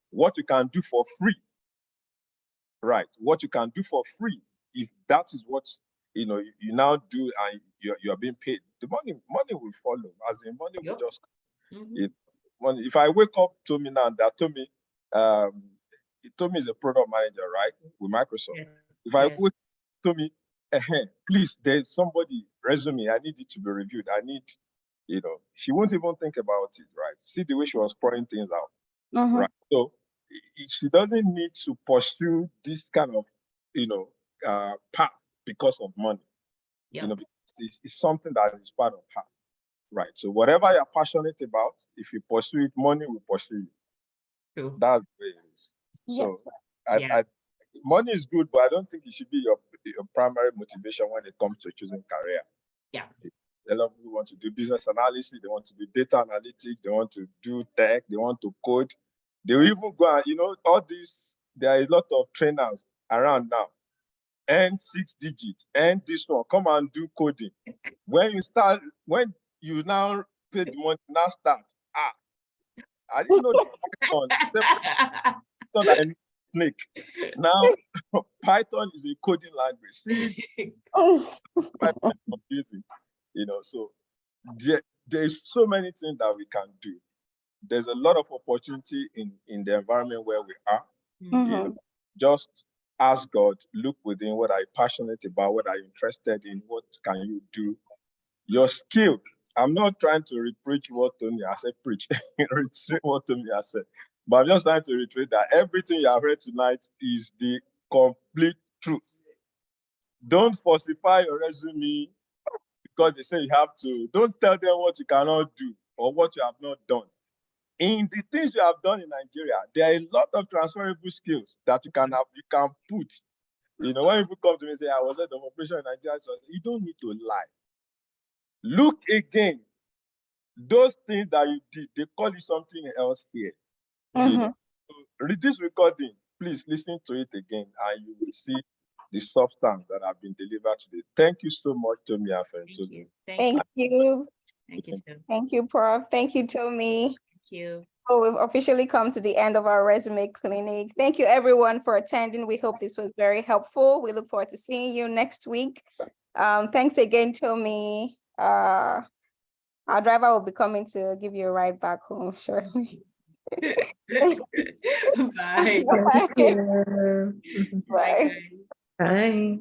what you can do for free, right? What you can do for free, if that is what you now do, and you are being paid, the money will follow. As in, money will just money. If I wake up to me now, that Tomi, Tomi is a product manager, right, with Microsoft. Yes. If I Yes. wake Tomi, please, there's somebody resume, I need it to be reviewed. I need, she won't even think about it, right? See the way she was pouring things out, right? So she doesn't need to pursue this kind of, path because of money. Yep. It's something that is part of her, right? So whatever you're passionate about, if you pursue it, money will pursue you. True. That's the way it is. So Yeah. money is good, but I don't think it should be your primary motivation when it comes to choosing career. Yeah. A lot of people want to do business analysis, they want to do data analytics, they want to do tech, they want to code. They will even go and, all these, there are a lot of trainers around now. And 6 digits, and this one, come and do coding. When you now pay the money, now start. I didn't know Python and snake. Now Python is a coding language. See, confusing, so there's so many things that we can do. There's a lot of opportunity in the environment where we are. Just ask God, look within, what are you passionate about, what are you interested in, what can you do? Your skill. I'm not trying to repreach what Tony has said, preach, reiterate what Tony has said. But I'm just trying to reiterate that everything you have heard tonight is the complete truth. Don't falsify your resume because they say you have to. Don't tell them what you cannot do or what you have not done. In the things you have done in Nigeria, there are a lot of transferable skills that you can put. When people come to me and say, I was at the operation in Nigeria, so you don't need to lie. Look again. Those things that you did, they call it something else here. So read this recording, please listen to it again, and you will see the substance that have been delivered today. Thank you so much, Tomi Abiodun. Thank you. Thank you. Thank you, too. Thank you, Prof. Thank you, Tomi. Thank you. So we've officially come to the end of our resume clinic. Thank you everyone for attending. We hope this was very helpful. We look forward to seeing you next week. Thanks again, Tomi. Our driver will be coming to give you a ride back home shortly. Bye. Bye. Thank you. Bye. Bye, guys. Bye.